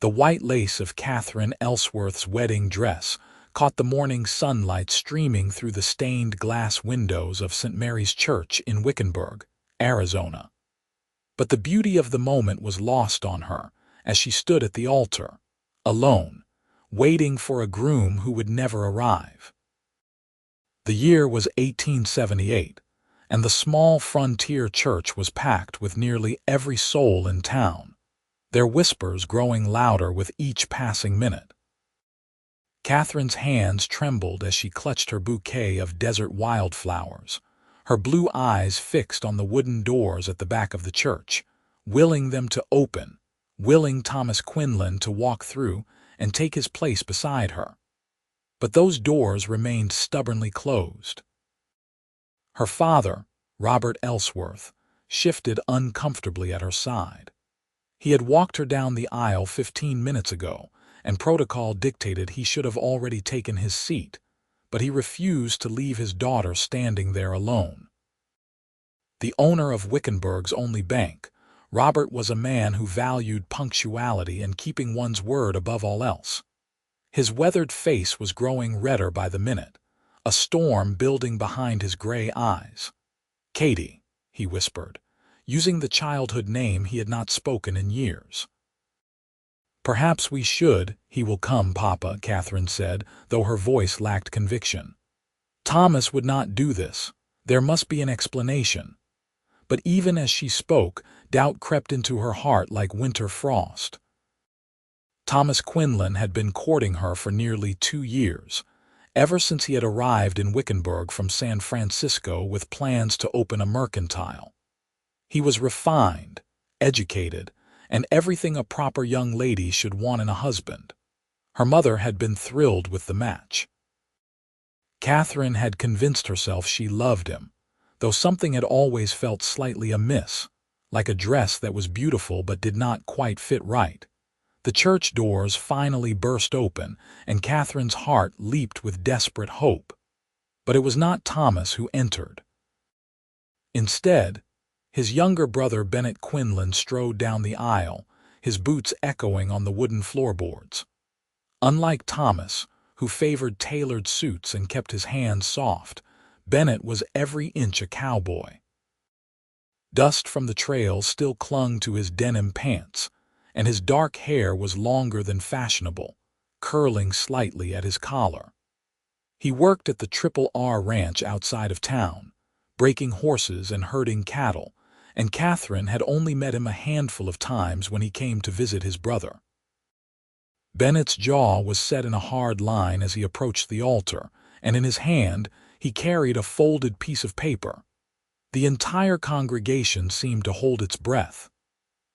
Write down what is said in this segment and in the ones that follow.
The white lace of Katherine Elsworth's wedding dress caught the morning sunlight streaming through the stained glass windows of St. Mary's Church in Wickenburg, Arizona. But the beauty of the moment was lost on her as she stood at the altar, alone, waiting for a groom who would never arrive. The year was 1878, and the small frontier church was packed with nearly every soul in town, their whispers growing louder with each passing minute. Katherine's hands trembled as she clutched her bouquet of desert wildflowers, her blue eyes fixed on the wooden doors at the back of the church, willing them to open, willing Thomas Quinlan to walk through and take his place beside her. But those doors remained stubbornly closed. Her father, Robert Elsworth, shifted uncomfortably at her side. He had walked her down the aisle 15 minutes ago, and protocol dictated he should have already taken his seat, but he refused to leave his daughter standing there alone. The owner of Wickenburg's only bank, Robert was a man who valued punctuality and keeping one's word above all else. His weathered face was growing redder by the minute, a storm building behind his gray eyes. "Katie," he whispered, using the childhood name he had not spoken in years. "Perhaps we should. He will come, Papa," Katherine said, though her voice lacked conviction. "Thomas would not do this. There must be an explanation." But even as she spoke, doubt crept into her heart like winter frost. Thomas Quinlan had been courting her for nearly 2 years, ever since he had arrived in Wickenburg from San Francisco with plans to open a mercantile. He was refined, educated, and everything a proper young lady should want in a husband. Her mother had been thrilled with the match. Katherine had convinced herself she loved him, though something had always felt slightly amiss, like a dress that was beautiful but did not quite fit right. The church doors finally burst open, and Katherine's heart leaped with desperate hope. But it was not Thomas who entered. Instead, his younger brother Bennett Quinlan strode down the aisle, his boots echoing on the wooden floorboards. Unlike Thomas, who favored tailored suits and kept his hands soft, Bennett was every inch a cowboy. Dust from the trail still clung to his denim pants, and his dark hair was longer than fashionable, curling slightly at his collar. He worked at the Triple R Ranch outside of town, breaking horses and herding cattle, and Katherine had only met him a handful of times when he came to visit his brother. Bennett's jaw was set in a hard line as he approached the altar, and in his hand he carried a folded piece of paper. The entire congregation seemed to hold its breath.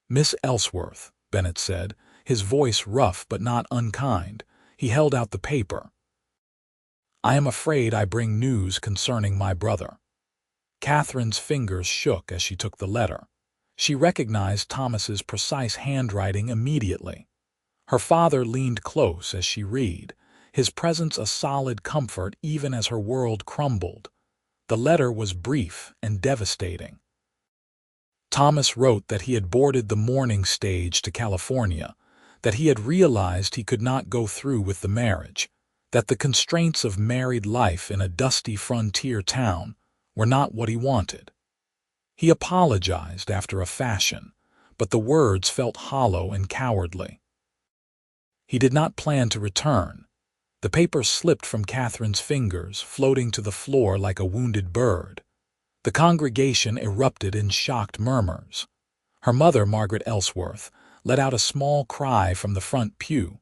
"Miss Elsworth," Bennett said, his voice rough but not unkind. He held out the paper. "I am afraid I bring news concerning my brother." Katherine's fingers shook as she took the letter. She recognized Thomas's precise handwriting immediately. Her father leaned close as she read, his presence a solid comfort even as her world crumbled. The letter was brief and devastating. Thomas wrote that he had boarded the morning stage to California, that he had realized he could not go through with the marriage, that the constraints of married life in a dusty frontier town were not what he wanted. He apologized after a fashion, but the words felt hollow and cowardly. He did not plan to return. The paper slipped from Katherine's fingers, floating to the floor like a wounded bird. The congregation erupted in shocked murmurs. Her mother, Margaret Elsworth, let out a small cry from the front pew.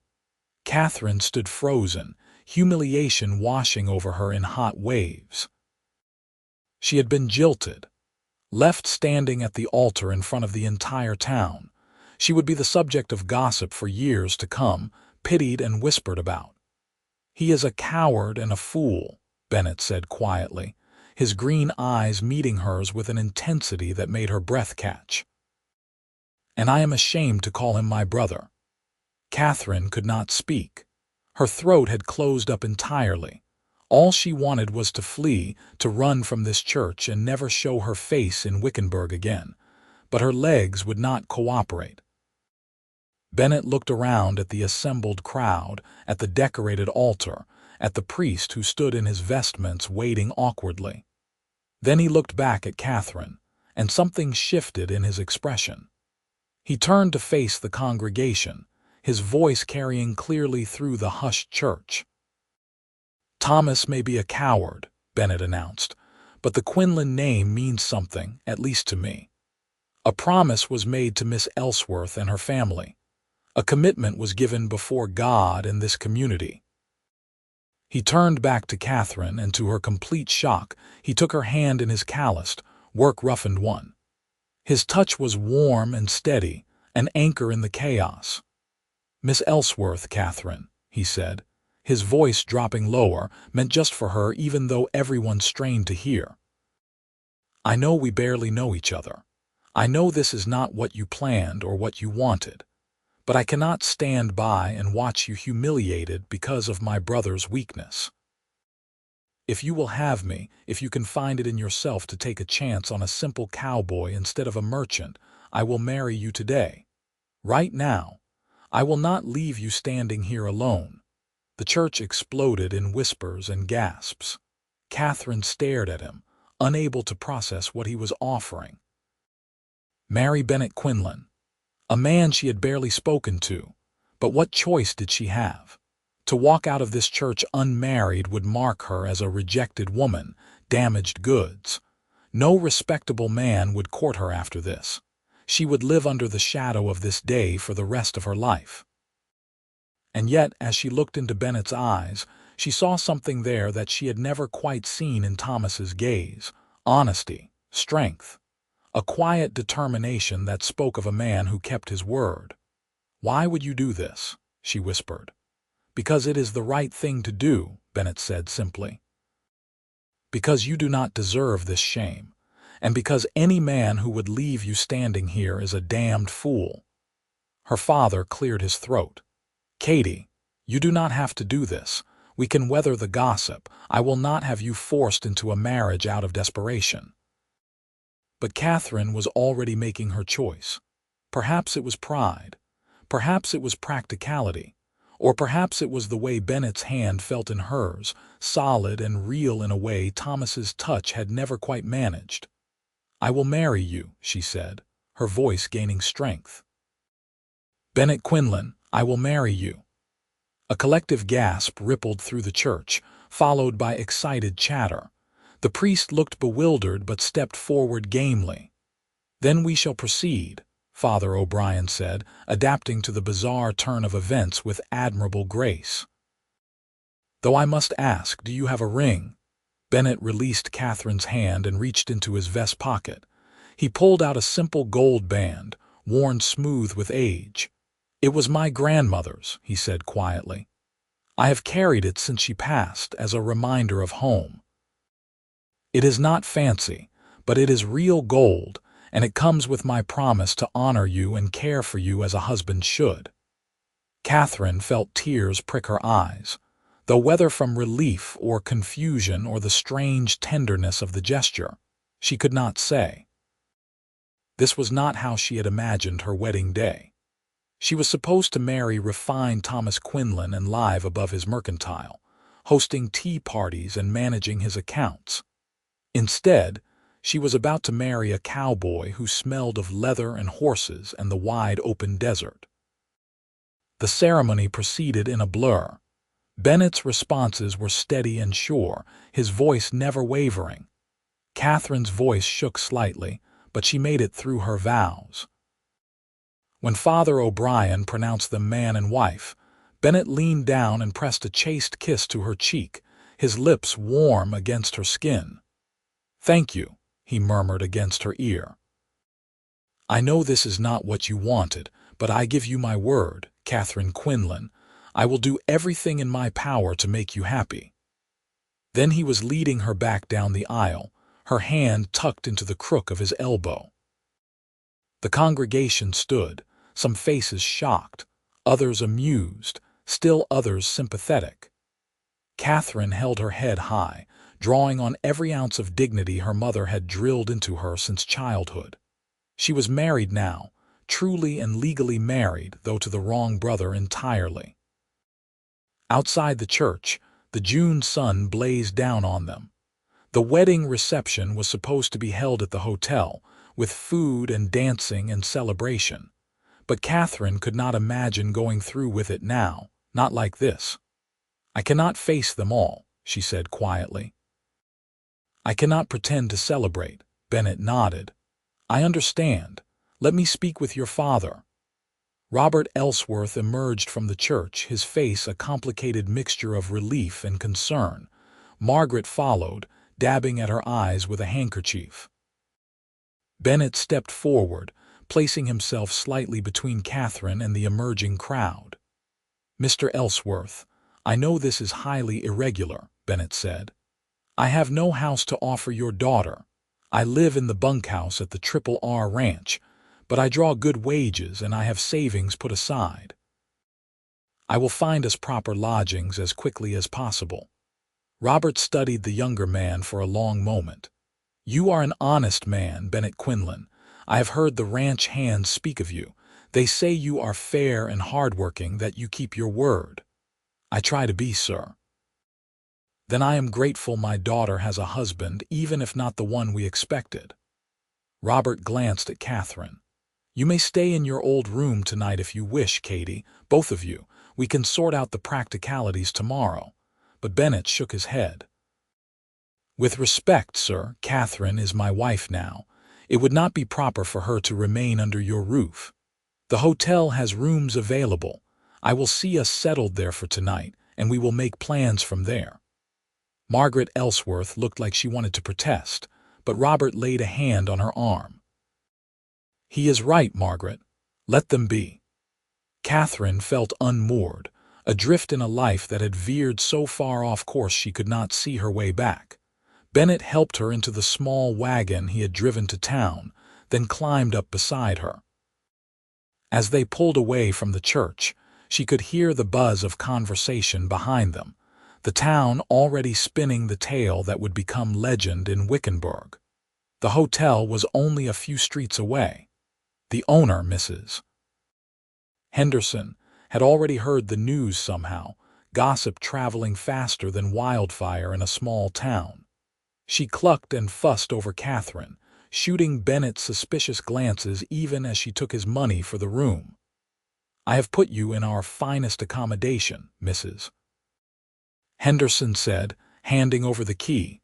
Katherine stood frozen, humiliation washing over her in hot waves. She had been jilted. Left standing at the altar in front of the entire town, she would be the subject of gossip for years to come, pitied and whispered about. "He is a coward and a fool," Bennett said quietly, his green eyes meeting hers with an intensity that made her breath catch. "And I am ashamed to call him my brother." Katherine could not speak. Her throat had closed up entirely. All she wanted was to flee, to run from this church and never show her face in Wickenburg again. But her legs would not cooperate. Bennett looked around at the assembled crowd, at the decorated altar, at the priest who stood in his vestments waiting awkwardly. Then he looked back at Katherine, and something shifted in his expression. He turned to face the congregation, his voice carrying clearly through the hushed church. "Thomas may be a coward," Bennett announced, "but the Quinlan name means something, at least to me. A promise was made to Miss Elsworth and her family. A commitment was given before God and this community." He turned back to Katherine, and to her complete shock, he took her hand in his calloused, work-roughened one. His touch was warm and steady, an anchor in the chaos. "Miss Elsworth, Katherine," he said, his voice dropping lower, meant just for her even though everyone strained to hear. "I know we barely know each other. I know this is not what you planned or what you wanted. But I cannot stand by and watch you humiliated because of my brother's weakness. If you will have me, if you can find it in yourself to take a chance on a simple cowboy instead of a merchant, I will marry you today. Right now. I will not leave you standing here alone." The church exploded in whispers and gasps. Katherine stared at him, unable to process what he was offering. Marry Bennett Quinlan. A man she had barely spoken to, but what choice did she have? To walk out of this church unmarried would mark her as a rejected woman, damaged goods. No respectable man would court her after this. She would live under the shadow of this day for the rest of her life. And yet, as she looked into Bennett's eyes, she saw something there that she had never quite seen in Thomas's gaze: honesty, strength. A quiet determination that spoke of a man who kept his word. "Why would you do this?" she whispered. "Because it is the right thing to do," Bennett said simply. "Because you do not deserve this shame, and because any man who would leave you standing here is a damned fool." Her father cleared his throat. "Katie, you do not have to do this. We can weather the gossip. I will not have you forced into a marriage out of desperation." But Katherine was already making her choice. Perhaps it was pride. Perhaps it was practicality. Or perhaps it was the way Bennett's hand felt in hers, solid and real in a way Thomas's touch had never quite managed. "I will marry you," she said, her voice gaining strength. "Bennett Quinlan, I will marry you." A collective gasp rippled through the church, followed by excited chatter. The priest looked bewildered but stepped forward gamely. "Then we shall proceed," Father O'Brien said, adapting to the bizarre turn of events with admirable grace. "Though I must ask, do you have a ring?" Bennett released Katherine's hand and reached into his vest pocket. He pulled out a simple gold band, worn smooth with age. "It was my grandmother's," he said quietly. "I have carried it since she passed as a reminder of home. It is not fancy, but it is real gold, and it comes with my promise to honor you and care for you as a husband should." Katherine felt tears prick her eyes, though whether from relief or confusion or the strange tenderness of the gesture, she could not say. This was not how she had imagined her wedding day. She was supposed to marry refined Thomas Quinlan and live above his mercantile, hosting tea parties and managing his accounts. Instead, she was about to marry a cowboy who smelled of leather and horses and the wide open desert. The ceremony proceeded in a blur. Bennett's responses were steady and sure, his voice never wavering. Katherine's voice shook slightly, but she made it through her vows. When Father O'Brien pronounced them man and wife, Bennett leaned down and pressed a chaste kiss to her cheek, his lips warm against her skin. "Thank you," he murmured against her ear. "I know this is not what you wanted, but I give you my word, Katherine Quinlan. I will do everything in my power to make you happy." Then he was leading her back down the aisle, her hand tucked into the crook of his elbow. The congregation stood, some faces shocked, others amused, still others sympathetic. Katherine held her head high, drawing on every ounce of dignity her mother had drilled into her since childhood. She was married now, truly and legally married, though to the wrong brother entirely. Outside the church, the June sun blazed down on them. The wedding reception was supposed to be held at the hotel, with food and dancing and celebration. But Katherine could not imagine going through with it now, not like this. "I cannot face them all," she said quietly. "I cannot pretend to celebrate," Bennett nodded. "I understand. Let me speak with your father." Robert Elsworth emerged from the church, his face a complicated mixture of relief and concern. Margaret followed, dabbing at her eyes with a handkerchief. Bennett stepped forward, placing himself slightly between Katherine and the emerging crowd. "Mr. Elsworth, I know this is highly irregular," Bennett said. "I have no house to offer your daughter. I live in the bunkhouse at the Triple R Ranch, but I draw good wages and I have savings put aside. I will find us proper lodgings as quickly as possible." Robert studied the younger man for a long moment. "You are an honest man, Bennett Quinlan. I have heard the ranch hands speak of you. They say you are fair and hardworking, that you keep your word." "I try to be, sir." "Then I am grateful my daughter has a husband, even if not the one we expected." Robert glanced at Katherine. "You may stay in your old room tonight if you wish, Katie, both of you. We can sort out the practicalities tomorrow." But Bennett shook his head. "With respect, sir, Katherine is my wife now. It would not be proper for her to remain under your roof. The hotel has rooms available. I will see us settled there for tonight, and we will make plans from there." Margaret Elsworth looked like she wanted to protest, but Robert laid a hand on her arm. "He is right, Margaret. Let them be." Katherine felt unmoored, adrift in a life that had veered so far off course she could not see her way back. Bennett helped her into the small wagon he had driven to town, then climbed up beside her. As they pulled away from the church, she could hear the buzz of conversation behind them, the town already spinning the tale that would become legend in Wickenburg. The hotel was only a few streets away. The owner, Mrs. Henderson, had already heard the news somehow, gossip traveling faster than wildfire in a small town. She clucked and fussed over Katherine, shooting Bennett suspicious glances even as she took his money for the room. "I have put you in our finest accommodation, Mrs. Henderson said, handing over the key.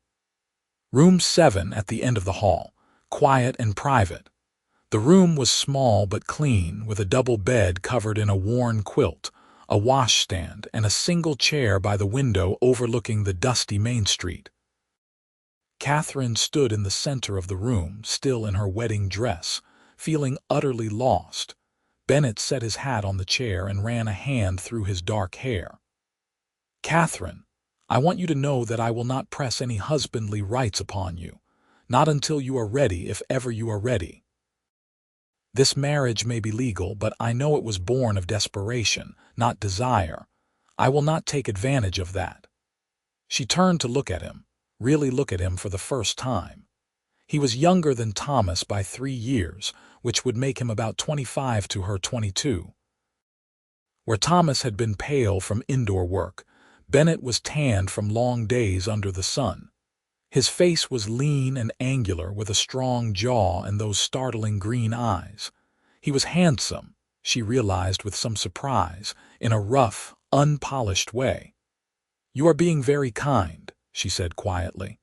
"Room 7 at the end of the hall, quiet and private." The room was small but clean, with a double bed covered in a worn quilt, a washstand, and a single chair by the window overlooking the dusty Main Street. Katherine stood in the center of the room, still in her wedding dress, feeling utterly lost. Bennett set his hat on the chair and ran a hand through his dark hair. "Katherine, I want you to know that I will not press any husbandly rights upon you, not until you are ready, if ever you are ready. This marriage may be legal, but I know it was born of desperation, not desire. I will not take advantage of that." She turned to look at him, really look at him for the first time. He was younger than Thomas by 3 years, which would make him about 25 to her 22. Where Thomas had been pale from indoor work, Bennett was tanned from long days under the sun. His face was lean and angular, with a strong jaw and those startling green eyes. He was handsome, she realized with some surprise, in a rough, unpolished way. "You are being very kind," she said quietly.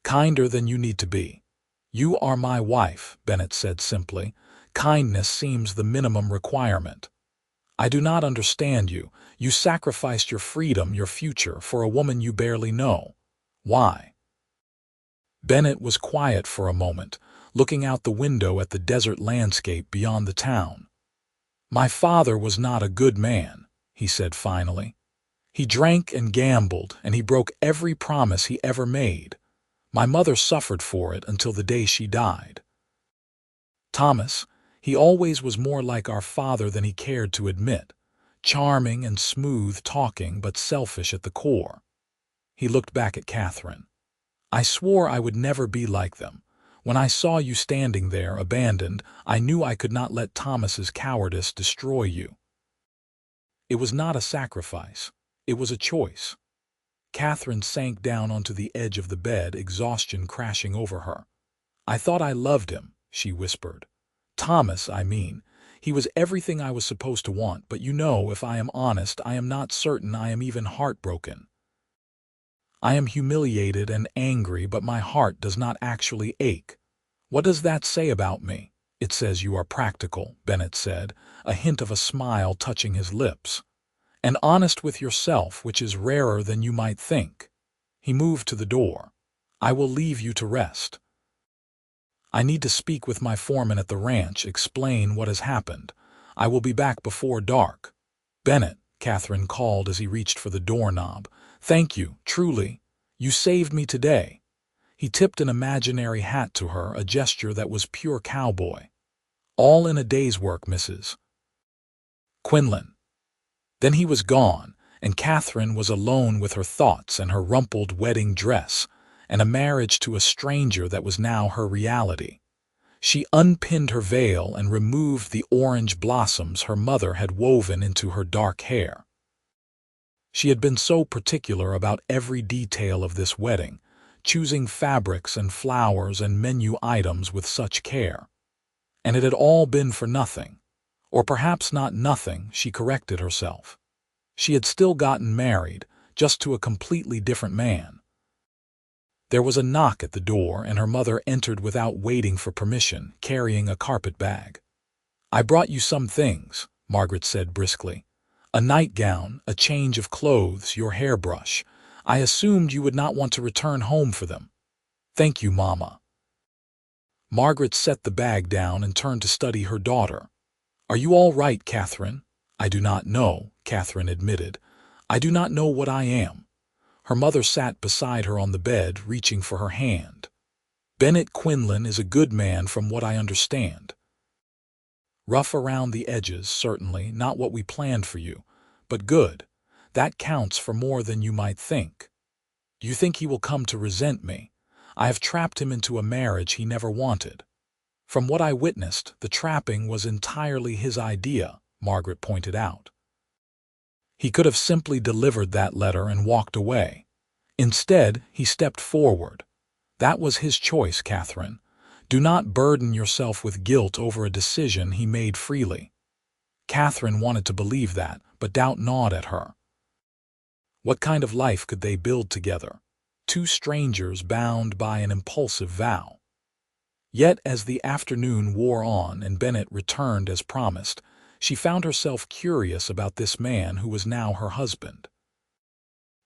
"Kinder than you need to be. You are my wife," Bennett said simply. "Kindness seems the minimum requirement. I do not understand you. You sacrificed your freedom, your future, for a woman you barely know. Why?" Bennett was quiet for a moment, looking out the window at the desert landscape beyond the town. "My father was not a good man," he said finally. "He drank and gambled, and he broke every promise he ever made. My mother suffered for it until the day she died. Thomas, he always was more like our father than he cared to admit, charming and smooth-talking but selfish at the core." He looked back at Katherine. "I swore I would never be like them. When I saw you standing there, abandoned, I knew I could not let Thomas's cowardice destroy you. It was not a sacrifice. It was a choice. Katherine sank down onto the edge of the bed, exhaustion crashing over her. I thought I loved him, she whispered. Thomas, I mean. He was everything I was supposed to want, but you know, if I am honest, I am not certain I am even heartbroken. I am humiliated and angry, but my heart does not actually ache. What does that say about me? It says you are practical, Bennett said, a hint of a smile touching his lips. And honest with yourself, which is rarer than you might think. He moved to the door. I will leave you to rest. I need to speak with my foreman at the ranch, explain what has happened. I will be back before dark. Bennett, Katherine called as he reached for the doorknob. Thank you, truly. You saved me today. He tipped an imaginary hat to her, a gesture that was pure cowboy. All in a day's work, Mrs. Quinlan. Then he was gone, and Katherine was alone with her thoughts and her rumpled wedding dress, and a marriage to a stranger that was now her reality. She unpinned her veil and removed the orange blossoms her mother had woven into her dark hair. She had been so particular about every detail of this wedding, choosing fabrics and flowers and menu items with such care. And it had all been for nothing. Or perhaps not nothing, she corrected herself. She had still gotten married, just to a completely different man. There was a knock at the door, and her mother entered without waiting for permission, carrying a carpet bag. I brought you some things, Margaret said briskly. A nightgown, a change of clothes, your hairbrush. I assumed you would not want to return home for them. Thank you, Mama. Margaret set the bag down and turned to study her daughter. Are you all right, Katherine? I do not know, Katherine admitted. I do not know what I am. Her mother sat beside her on the bed, reaching for her hand. Bennett Quinlan is a good man from what I understand. Rough around the edges, certainly, not what we planned for you, but good. That counts for more than you might think. Do you think he will come to resent me? I have trapped him into a marriage he never wanted. From what I witnessed, the trapping was entirely his idea, Margaret pointed out. He could have simply delivered that letter and walked away. Instead, he stepped forward. That was his choice, Katherine. Do not burden yourself with guilt over a decision he made freely. Katherine wanted to believe that, but doubt gnawed at her. What kind of life could they build together? Two strangers bound by an impulsive vow. Yet as the afternoon wore on and Bennett returned as promised, she found herself curious about this man who was now her husband.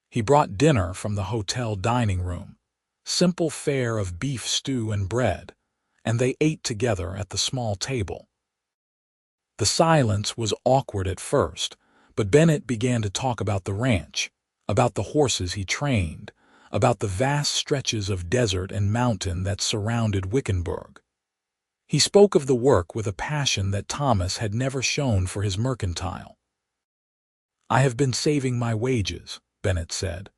He brought dinner from the hotel dining room, simple fare of beef stew and bread, and they ate together at the small table. The silence was awkward at first, but Bennett began to talk about the ranch, about the horses he trained, about the vast stretches of desert and mountain that surrounded Wickenburg. He spoke of the work with a passion that Thomas had never shown for his mercantile. I have been saving my wages, Bennett said.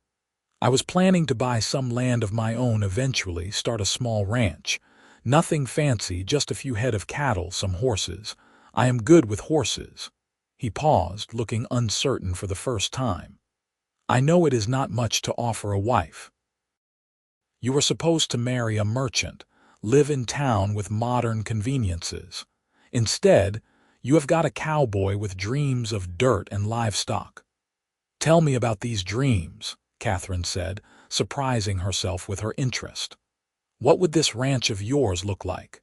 I was planning to buy some land of my own eventually, start a small ranch. Nothing fancy, just a few head of cattle, some horses. I am good with horses. He paused, looking uncertain for the first time. I know it is not much to offer a wife. You were supposed to marry a merchant, live in town with modern conveniences. Instead, you have got a cowboy with dreams of dirt and livestock. Tell me about these dreams, Katherine said, surprising herself with her interest. What would this ranch of yours look like?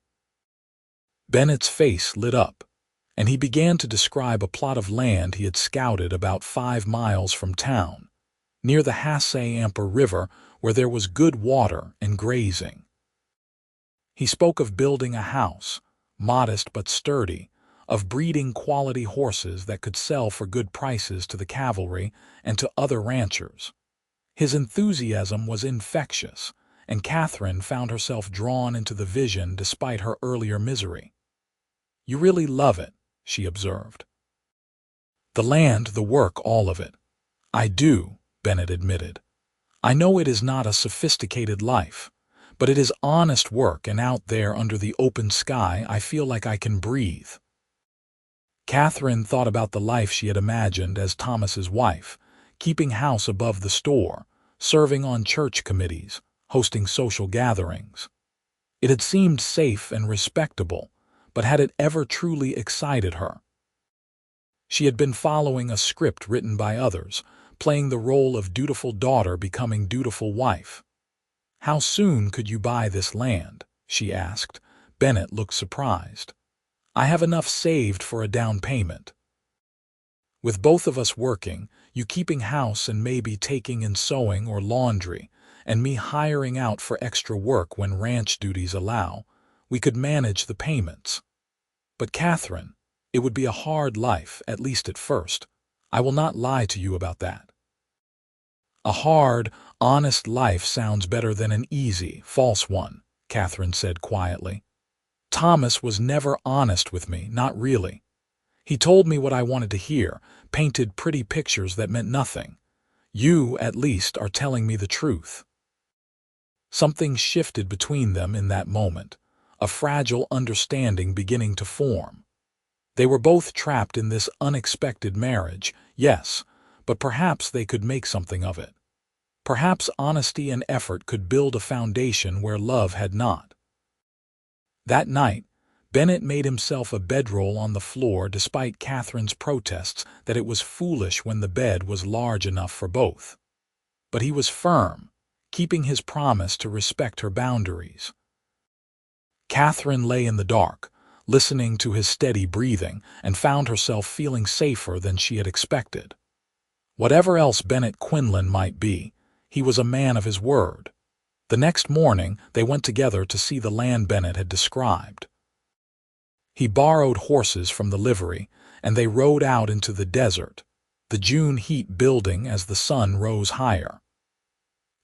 Bennett's face lit up, and he began to describe a plot of land he had scouted about 5 miles from town, near the Hassay-Amper River, where there was good water and grazing. He spoke of building a house, modest but sturdy, of breeding quality horses that could sell for good prices to the cavalry and to other ranchers. His enthusiasm was infectious, and Katherine found herself drawn into the vision despite her earlier misery. You really love it, she observed. The land, the work, all of it. I do, Bennett admitted. I know it is not a sophisticated life, But it is honest work, and out there under the open sky, I feel like I can breathe." Katherine thought about the life she had imagined as Thomas's wife, keeping house above the store, serving on church committees, hosting social gatherings. It had seemed safe and respectable, but had it ever truly excited her? She had been following a script written by others, playing the role of dutiful daughter becoming dutiful wife. "How soon could you buy this land?" she asked. Bennett looked surprised. "I have enough saved for a down payment." "With both of us working, you keeping house and maybe taking in sewing or laundry, and me hiring out for extra work when ranch duties allow, we could manage the payments. But Katherine, it would be a hard life, at least at first. I will not lie to you about that." "A hard, honest life sounds better than an easy, false one," Katherine said quietly. "Thomas was never honest with me, not really. He told me what I wanted to hear, painted pretty pictures that meant nothing. You, at least, are telling me the truth." Something shifted between them in that moment, a fragile understanding beginning to form. They were both trapped in this unexpected marriage, yes, but perhaps they could make something of it. Perhaps honesty and effort could build a foundation where love had not. That night, Bennett made himself a bedroll on the floor despite Katherine's protests that it was foolish when the bed was large enough for both. But he was firm, keeping his promise to respect her boundaries. Katherine lay in the dark, listening to his steady breathing, and found herself feeling safer than she had expected. Whatever else Bennett Quinlan might be, he was a man of his word. The next morning, they went together to see the land Bennett had described. He borrowed horses from the livery, and they rode out into the desert, the June heat building as the sun rose higher.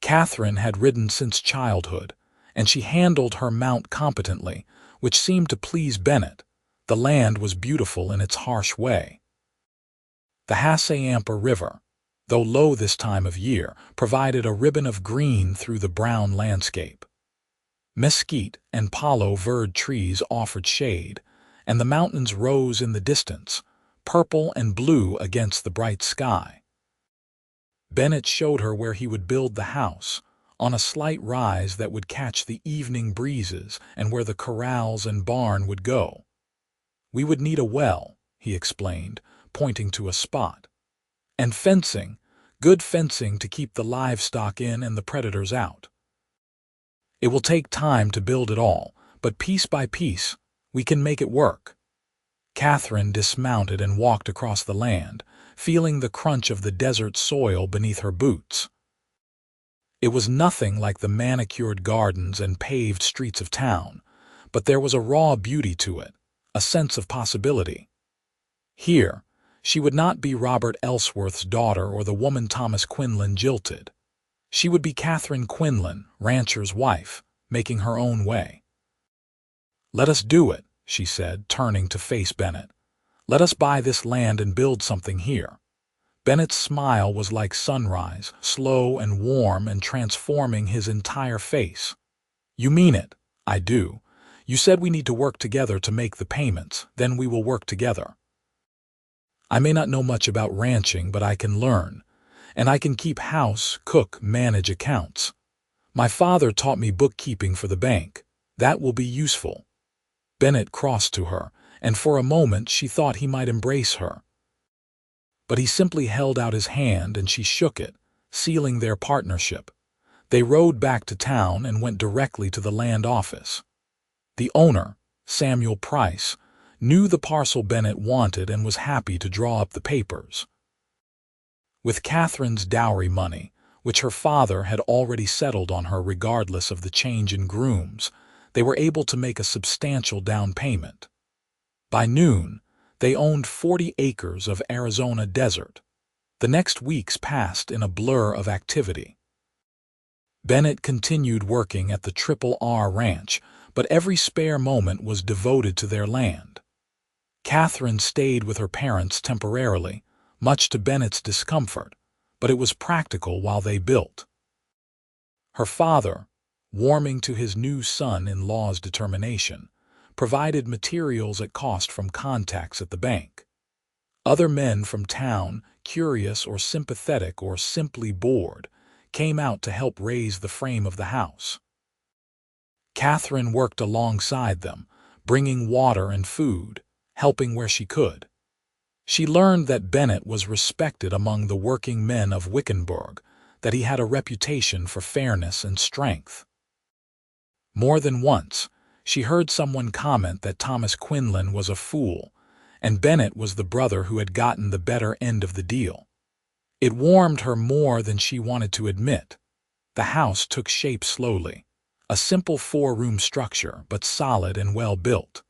Katherine had ridden since childhood, and she handled her mount competently, which seemed to please Bennett. The land was beautiful in its harsh way. The Hassayampa River, though low this time of year, provided a ribbon of green through the brown landscape. Mesquite and palo verde trees offered shade, and the mountains rose in the distance, purple and blue against the bright sky. Bennett showed her where he would build the house, on a slight rise that would catch the evening breezes, and where the corrals and barn would go. "We would need a well," he explained, pointing to a spot. "And fencing, good fencing to keep the livestock in and the predators out. It will take time to build it all, but piece by piece, we can make it work." Katherine dismounted and walked across the land, feeling the crunch of the desert soil beneath her boots. It was nothing like the manicured gardens and paved streets of town, but there was a raw beauty to it, a sense of possibility. Here, she would not be Robert Elsworth's daughter or the woman Thomas Quinlan jilted. She would be Katherine Quinlan, rancher's wife, making her own way. "Let us do it," she said, turning to face Bennett. "Let us buy this land and build something here." Bennett's smile was like sunrise, slow and warm and transforming his entire face. "You mean it?" "I do. You said we need to work together to make the payments, then we will work together. I may not know much about ranching, but I can learn, and I can keep house, cook, manage accounts. My father taught me bookkeeping for the bank. That will be useful." Bennett crossed to her, and for a moment she thought he might embrace her. But he simply held out his hand and she shook it, sealing their partnership. They rode back to town and went directly to the land office. The owner, Samuel Price, knew the parcel Bennett wanted and was happy to draw up the papers. With Katherine's dowry money, which her father had already settled on her regardless of the change in grooms, they were able to make a substantial down payment. By noon, they owned 40 acres of Arizona desert. The next weeks passed in a blur of activity. Bennett continued working at the Triple R Ranch, but every spare moment was devoted to their land. Katherine stayed with her parents temporarily, much to Bennett's discomfort, but it was practical while they built. Her father, warming to his new son-in-law's determination, provided materials at cost from contacts at the bank. Other men from town, curious or sympathetic or simply bored, came out to help raise the frame of the house. Katherine worked alongside them, bringing water and food, helping where she could. She learned that Bennett was respected among the working men of Wickenburg, that he had a reputation for fairness and strength. More than once, she heard someone comment that Thomas Quinlan was a fool, and Bennett was the brother who had gotten the better end of the deal. It warmed her more than she wanted to admit. The house took shape slowly, a simple 4-room structure, but solid and well-built.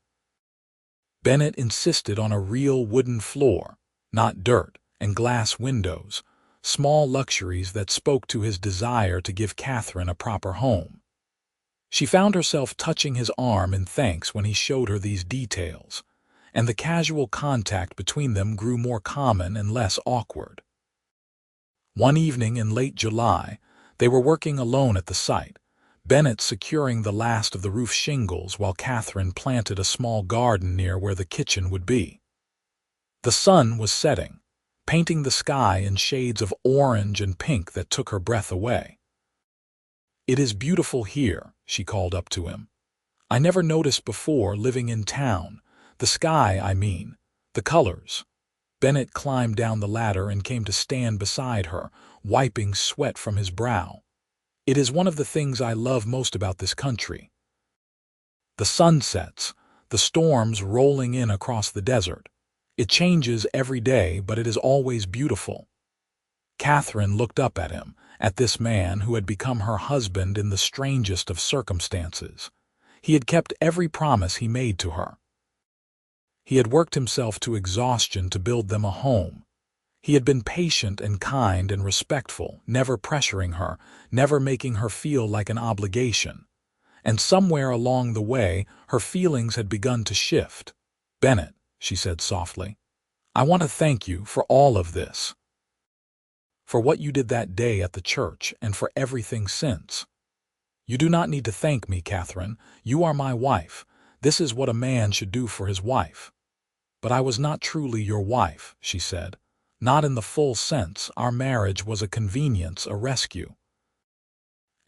Bennett insisted on a real wooden floor, not dirt, and glass windows, small luxuries that spoke to his desire to give Katherine a proper home. She found herself touching his arm in thanks when he showed her these details, and the casual contact between them grew more common and less awkward. One evening in late July, they were working alone at the site, Bennett securing the last of the roof shingles while Katherine planted a small garden near where the kitchen would be. The sun was setting, painting the sky in shades of orange and pink that took her breath away. "It is beautiful here," she called up to him. "I never noticed before living in town. The sky, I mean, the colors." Bennett climbed down the ladder and came to stand beside her, wiping sweat from his brow. "It is one of the things I love most about this country. The sunsets, the storms rolling in across the desert. It changes every day, but it is always beautiful." Katherine looked up at him, at this man who had become her husband in the strangest of circumstances. He had kept every promise he made to her. He had worked himself to exhaustion to build them a home. He had been patient and kind and respectful, never pressuring her, never making her feel like an obligation. And somewhere along the way, her feelings had begun to shift. "Bennett," she said softly, "I want to thank you for all of this. For what you did that day at the church and for everything since." "You do not need to thank me, Katherine. You are my wife. This is what a man should do for his wife." "But I was not truly your wife," she said. "Not in the full sense. Our marriage was a convenience, a rescue.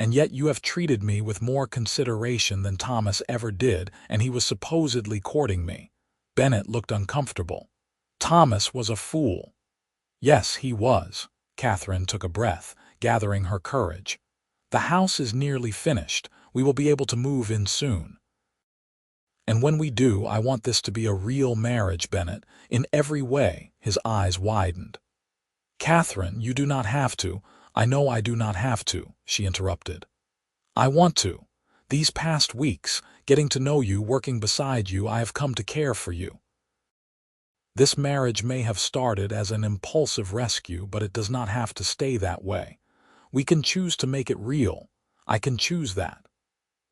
And yet you have treated me with more consideration than Thomas ever did, and he was supposedly courting me." Bennett looked uncomfortable. "Thomas was a fool." "Yes, he was." Katherine took a breath, gathering her courage. "The house is nearly finished. We will be able to move in soon. And when we do, I want this to be a real marriage, Bennett, in every way." His eyes widened. "Katherine, you do not have to. I know I do not have to," she interrupted. "I want to. These past weeks, getting to know you, working beside you, I have come to care for you. This marriage may have started as an impulsive rescue, but it does not have to stay that way. We can choose to make it real. I can choose that."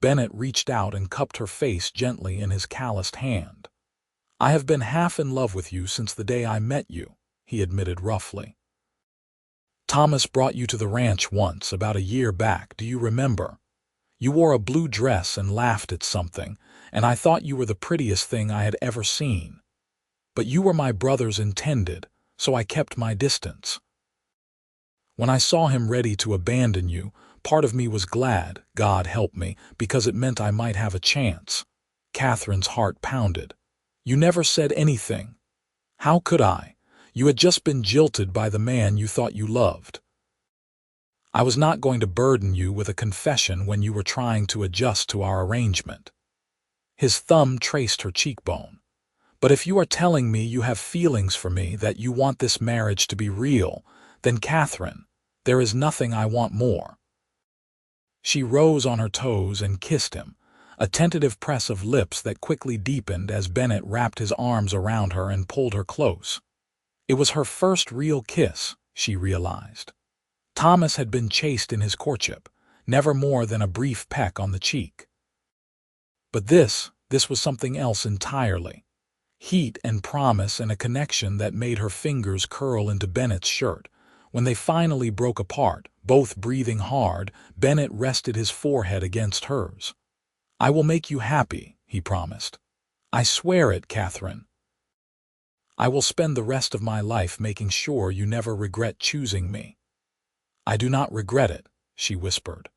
Bennett reached out and cupped her face gently in his calloused hand. "I have been half in love with you since the day I met you," he admitted roughly. "Thomas brought you to the ranch once, about a year back, do you remember? You wore a blue dress and laughed at something, and I thought you were the prettiest thing I had ever seen. But you were my brother's intended, so I kept my distance. When I saw him ready to abandon you, part of me was glad, God help me, because it meant I might have a chance." Katherine's heart pounded. "You never said anything. How could I? You had just been jilted by the man you thought you loved. I was not going to burden you with a confession when you were trying to adjust to our arrangement." His thumb traced her cheekbone. "But if you are telling me you have feelings for me, that you want this marriage to be real, then Katherine, there is nothing I want more." She rose on her toes and kissed him, a tentative press of lips that quickly deepened as Bennett wrapped his arms around her and pulled her close. It was her first real kiss, she realized. Thomas had been chaste in his courtship, never more than a brief peck on the cheek. But this was something else entirely. Heat and promise and a connection that made her fingers curl into Bennett's shirt, When they finally broke apart, both breathing hard, Bennett rested his forehead against hers. "I will make you happy," he promised. "I swear it, Katherine. I will spend the rest of my life making sure you never regret choosing me." "I do not regret it," she whispered.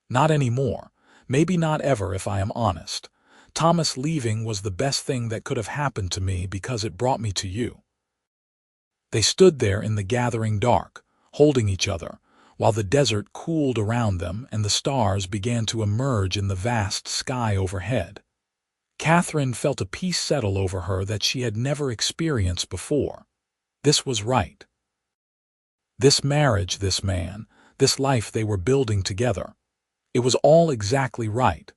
"Not anymore. Maybe not ever if I am honest. Thomas leaving was the best thing that could have happened to me because it brought me to you." They stood there in the gathering dark, holding each other, while the desert cooled around them and the stars began to emerge in the vast sky overhead. Katherine felt a peace settle over her that she had never experienced before. This was right. This marriage, this man, this life they were building together. It was all exactly right.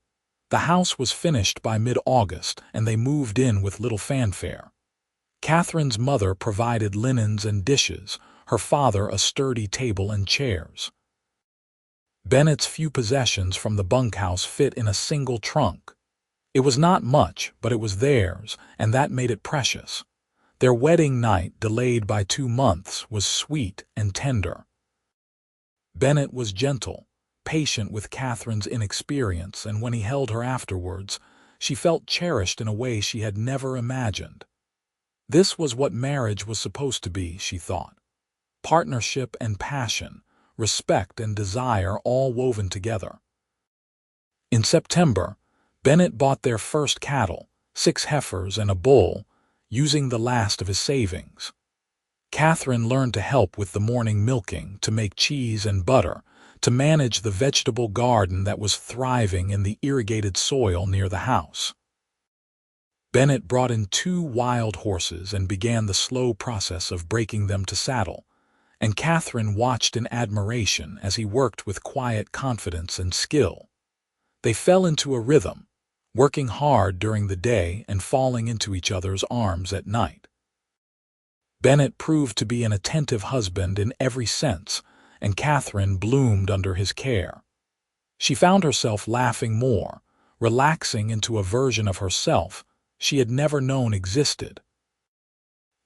The house was finished by mid-August, and they moved in with little fanfare. Katherine's mother provided linens and dishes, her father a sturdy table and chairs. Bennett's few possessions from the bunkhouse fit in a single trunk. It was not much, but it was theirs, and that made it precious. Their wedding night, delayed by 2 months, was sweet and tender. Bennett was gentle, patient with Katherine's inexperience, and when he held her afterwards, she felt cherished in a way she had never imagined. This was what marriage was supposed to be, she thought. Partnership and passion, respect and desire all woven together. In September, Bennett bought their first cattle, 6 heifers and a bull, using the last of his savings. Katherine learned to help with the morning milking, to make cheese and butter, to manage the vegetable garden that was thriving in the irrigated soil near the house. Bennett brought in 2 wild horses and began the slow process of breaking them to saddle, and Katherine watched in admiration as he worked with quiet confidence and skill. They fell into a rhythm, working hard during the day and falling into each other's arms at night. Bennett proved to be an attentive husband in every sense, and Katherine bloomed under his care. She found herself laughing more, relaxing into a version of herself she had never known existed.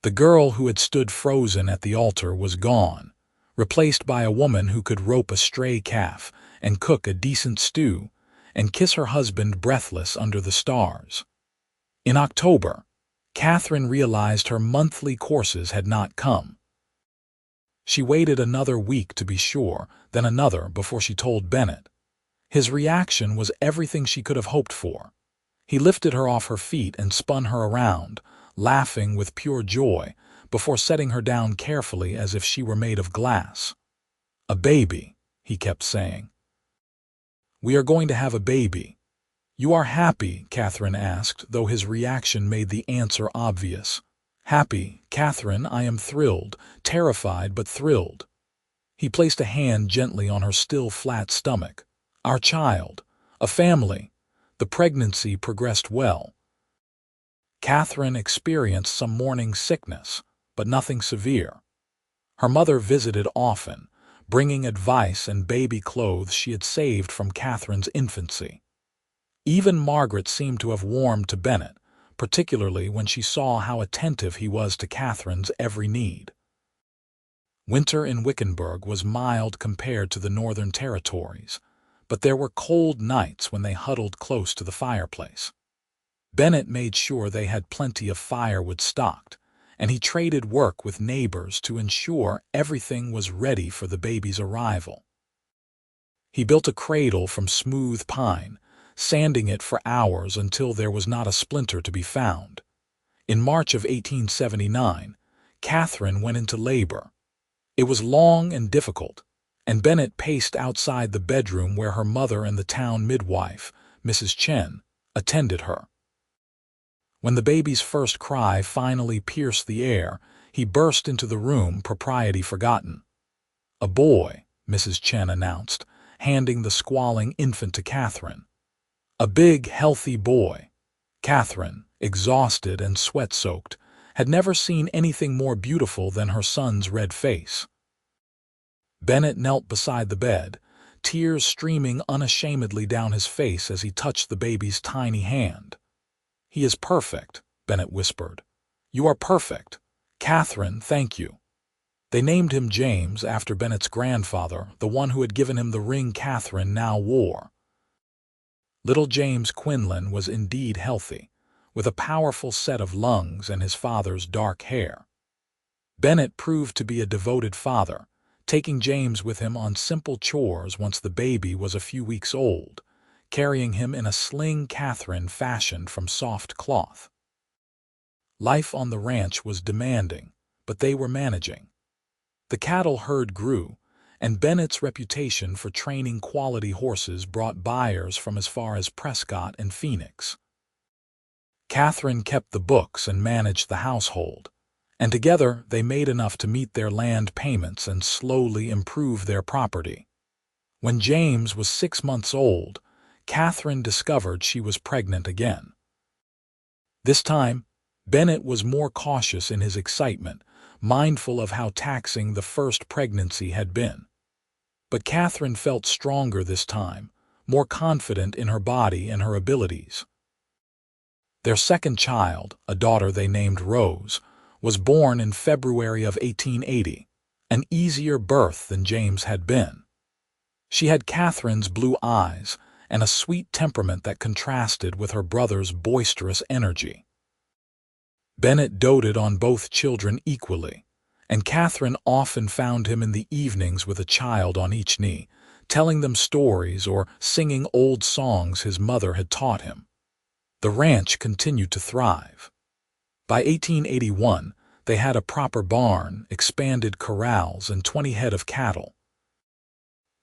The girl who had stood frozen at the altar was gone, replaced by a woman who could rope a stray calf and cook a decent stew and kiss her husband breathless under the stars. In October, Katherine realized her monthly courses had not come. She waited another week to be sure, then another before she told Bennett. His reaction was everything she could have hoped for. He lifted her off her feet and spun her around, laughing with pure joy, before setting her down carefully as if she were made of glass. "A baby," he kept saying. "We are going to have a baby." "You are happy?" Katherine asked, though his reaction made the answer obvious. "Happy, Katherine, I am thrilled, terrified but thrilled." He placed a hand gently on her still flat stomach. "Our child. A family. The pregnancy progressed well." Katherine experienced some morning sickness, but nothing severe. Her mother visited often, bringing advice and baby clothes she had saved from Katherine's infancy. Even Margaret seemed to have warmed to Bennett, particularly when she saw how attentive he was to Katherine's every need. Winter in Wickenburg was mild compared to the Northern Territories, but there were cold nights when they huddled close to the fireplace. Bennett made sure they had plenty of firewood stocked, and he traded work with neighbors to ensure everything was ready for the baby's arrival. He built a cradle from smooth pine, sanding it for hours until there was not a splinter to be found. In March of 1879, Katherine went into labor. It was long and difficult, and Bennett paced outside the bedroom where her mother and the town midwife, Mrs. Chen, attended her. When the baby's first cry finally pierced the air, he burst into the room, propriety forgotten. "A boy," Mrs. Chen announced, handing the squalling infant to Katherine. A big, healthy boy. Katherine, exhausted and sweat-soaked, had never seen anything more beautiful than her son's red face. Bennett knelt beside the bed, tears streaming unashamedly down his face as he touched the baby's tiny hand. "He is perfect," Bennett whispered. "You are perfect. Katherine, thank you." They named him James after Bennett's grandfather, the one who had given him the ring Katherine now wore. Little James Quinlan was indeed healthy, with a powerful set of lungs and his father's dark hair. Bennett proved to be a devoted father, taking James with him on simple chores once the baby was a few weeks old, carrying him in a sling Katherine fashioned from soft cloth. Life on the ranch was demanding, but they were managing. The cattle herd grew, and Bennett's reputation for training quality horses brought buyers from as far as Prescott and Phoenix. Katherine kept the books and managed the household, and together they made enough to meet their land payments and slowly improve their property. When James was 6 months old, Katherine discovered she was pregnant again. This time, Bennett was more cautious in his excitement, mindful of how taxing the first pregnancy had been. But Katherine felt stronger this time, more confident in her body and her abilities. Their second child, a daughter they named Rose, was born in February of 1880, an easier birth than James had been. She had Katherine's blue eyes and a sweet temperament that contrasted with her brother's boisterous energy. Bennett doted on both children equally, and Katherine often found him in the evenings with a child on each knee, telling them stories or singing old songs his mother had taught him. The ranch continued to thrive. By 1881, they had a proper barn, expanded corrals, and 20 head of cattle.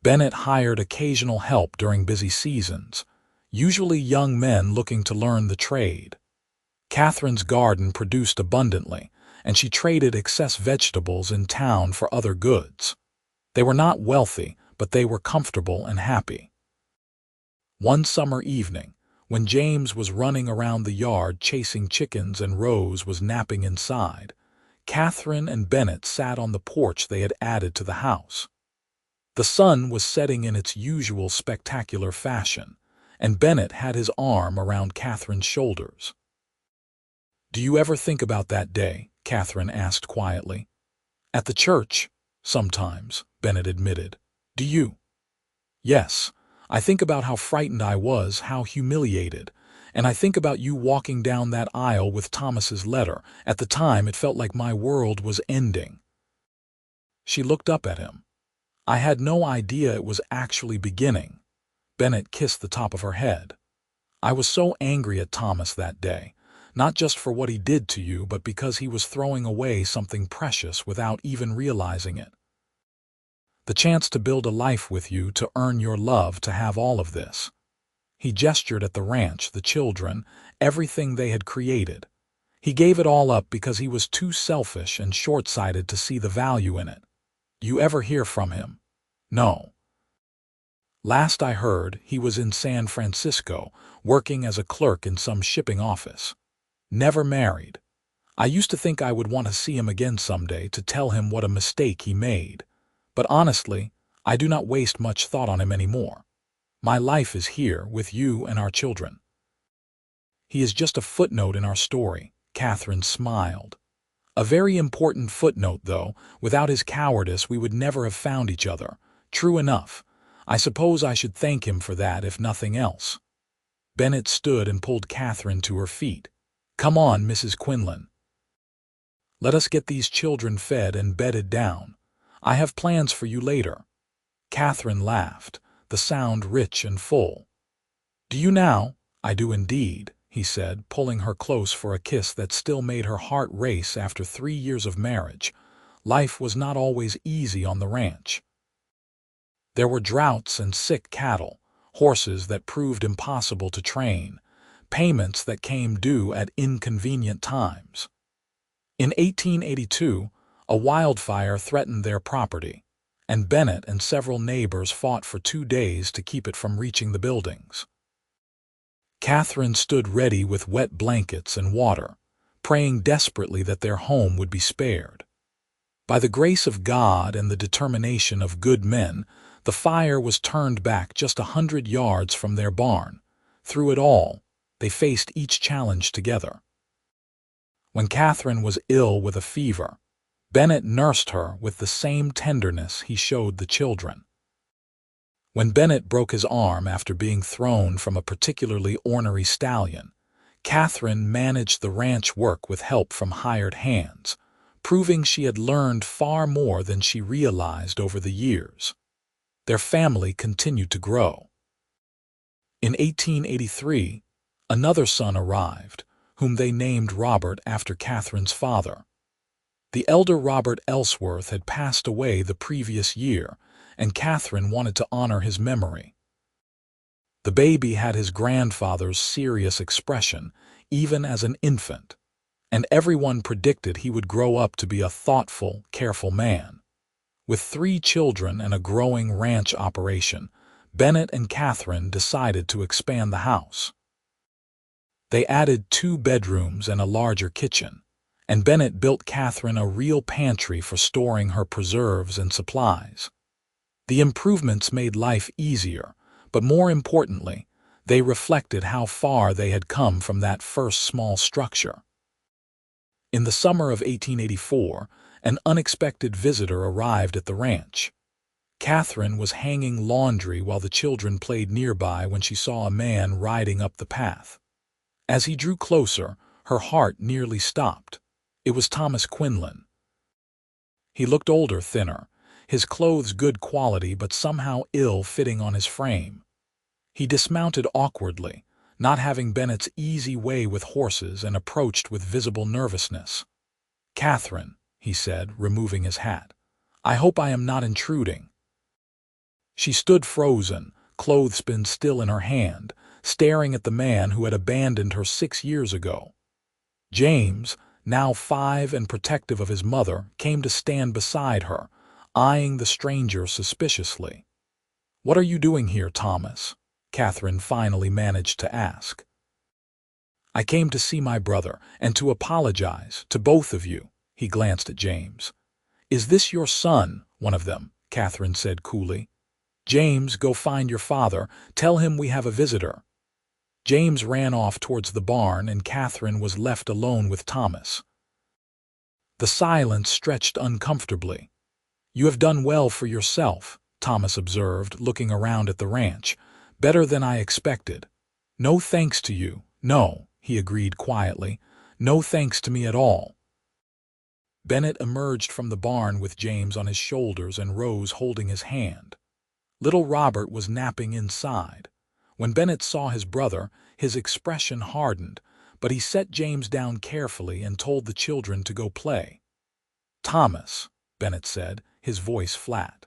Bennett hired occasional help during busy seasons, usually young men looking to learn the trade. Katherine's garden produced abundantly, and she traded excess vegetables in town for other goods. They were not wealthy, but they were comfortable and happy. One summer evening, when James was running around the yard chasing chickens and Rose was napping inside, Katherine and Bennett sat on the porch they had added to the house. The sun was setting in its usual spectacular fashion, and Bennett had his arm around Katherine's shoulders. "Do you ever think about that day?" Katherine asked quietly. "At the church?" "Sometimes," Bennett admitted. "Do you?" "Yes. I think about how frightened I was, how humiliated, and I think about you walking down that aisle with Thomas's letter. At the time, it felt like my world was ending." She looked up at him. "I had no idea it was actually beginning." Bennett kissed the top of her head. "I was so angry at Thomas that day, not just for what he did to you, but because he was throwing away something precious without even realizing it. The chance to build a life with you, to earn your love, to have all of this." He gestured at the ranch, the children, everything they had created. He gave it all up because he was too selfish and short-sighted to see the value in it. "You ever hear from him?" "No. Last I heard, he was in San Francisco, working as a clerk in some shipping office. Never married. I used to think I would want to see him again someday to tell him what a mistake he made. But honestly, I do not waste much thought on him anymore. My life is here, with you and our children." "He is just a footnote in our story," Katherine smiled. "A very important footnote, though. Without his cowardice, we would never have found each other. True enough. I suppose I should thank him for that, if nothing else." Bennett stood and pulled Katherine to her feet. "Come on, Mrs. Quinlan. Let us get these children fed and bedded down. I have plans for you later." Katherine laughed, the sound rich and full. "Do you now?" "I do indeed," he said, pulling her close for a kiss that still made her heart race after 3 years of marriage. Life was not always easy on the ranch. There were droughts and sick cattle, horses that proved impossible to train, payments that came due at inconvenient times. In 1882, a wildfire threatened their property, and Bennett and several neighbors fought for 2 days to keep it from reaching the buildings. Katherine stood ready with wet blankets and water, praying desperately that their home would be spared. By the grace of God and the determination of good men, the fire was turned back just 100 yards from their barn. Through it all, they faced each challenge together. When Katherine was ill with a fever, Bennett nursed her with the same tenderness he showed the children. When Bennett broke his arm after being thrown from a particularly ornery stallion, Katherine managed the ranch work with help from hired hands, proving she had learned far more than she realized over the years. Their family continued to grow. In 1883, another son arrived, whom they named Robert after Katherine's father. The elder Robert Elsworth had passed away the previous year, and Katherine wanted to honor his memory. The baby had his grandfather's serious expression, even as an infant, and everyone predicted he would grow up to be a thoughtful, careful man. With 3 children and a growing ranch operation, Bennett and Katherine decided to expand the house. They added 2 bedrooms and a larger kitchen, and Bennett built Katherine a real pantry for storing her preserves and supplies. The improvements made life easier, but more importantly, they reflected how far they had come from that first small structure. In the summer of 1884, an unexpected visitor arrived at the ranch. Katherine was hanging laundry while the children played nearby when she saw a man riding up the path. As he drew closer, her heart nearly stopped. It was Thomas Quinlan. He looked older, thinner, his clothes good quality but somehow ill-fitting on his frame. He dismounted awkwardly, not having Bennett's easy way with horses, and approached with visible nervousness. "Katherine," he said, removing his hat, "I hope I am not intruding." She stood frozen, clothespin still in her hand, staring at the man who had abandoned her 6 years ago. James, now 5 and protective of his mother, came to stand beside her, eyeing the stranger suspiciously. "What are you doing here, Thomas?" Katherine finally managed to ask. "I came to see my brother, and to apologize to both of you." He glanced at James. "Is this your son?" one of them, Katherine said coolly. "James, go find your father. Tell him we have a visitor." James ran off towards the barn, and Katherine was left alone with Thomas. The silence stretched uncomfortably. "You have done well for yourself," Thomas observed, looking around at the ranch. "Better than I expected." "No thanks to you, no," he agreed quietly. "No thanks to me at all." Bennett emerged from the barn with James on his shoulders and rose holding his hand. Little Robert was napping inside. When Bennett saw his brother, his expression hardened, but he set James down carefully and told the children to go play. "Thomas," Bennett said, his voice flat.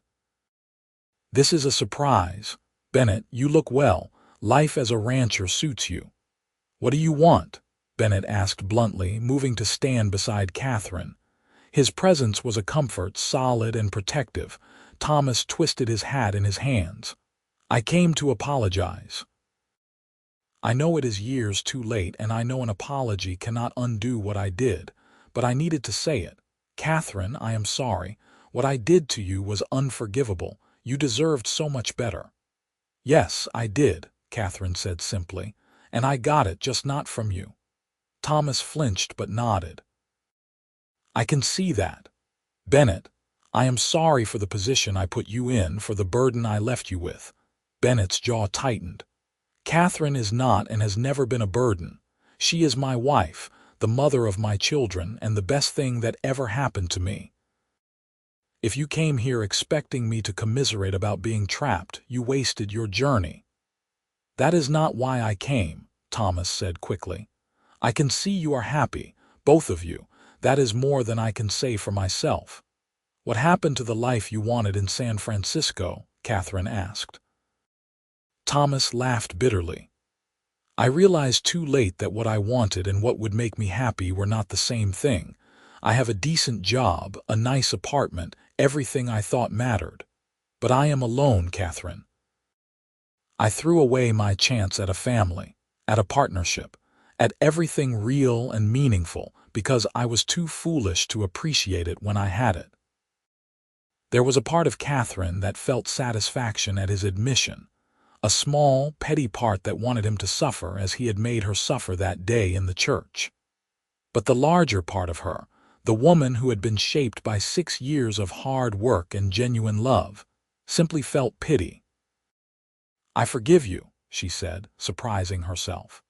"This is a surprise. Bennett, you look well. Life as a rancher suits you." "What do you want?" Bennett asked bluntly, moving to stand beside Katherine. His presence was a comfort, solid and protective. Thomas twisted his hat in his hands. "I came to apologize. I know it is years too late, and I know an apology cannot undo what I did, but I needed to say it. Katherine, I am sorry. What I did to you was unforgivable. You deserved so much better." "Yes, I did," Katherine said simply, "and I got it, just not from you." Thomas flinched but nodded. "I can see that. Bennett, I am sorry for the position I put you in, for the burden I left you with." Bennett's jaw tightened. "Katherine is not and has never been a burden. She is my wife, the mother of my children, and the best thing that ever happened to me. If you came here expecting me to commiserate about being trapped, you wasted your journey." "That is not why I came," Thomas said quickly. "I can see you are happy, both of you. That is more than I can say for myself." "What happened to the life you wanted in San Francisco?" Katherine asked. Thomas laughed bitterly. "I realized too late that what I wanted and what would make me happy were not the same thing. I have a decent job, a nice apartment, everything I thought mattered. But I am alone, Katherine. I threw away my chance at a family, at a partnership, at everything real and meaningful because I was too foolish to appreciate it when I had it." There was a part of Katherine that felt satisfaction at his admission, a small, petty part that wanted him to suffer as he had made her suffer that day in the church. But the larger part of her, The woman who had been shaped by 6 years of hard work and genuine love, simply felt pity. "I forgive you," she said, surprising herself.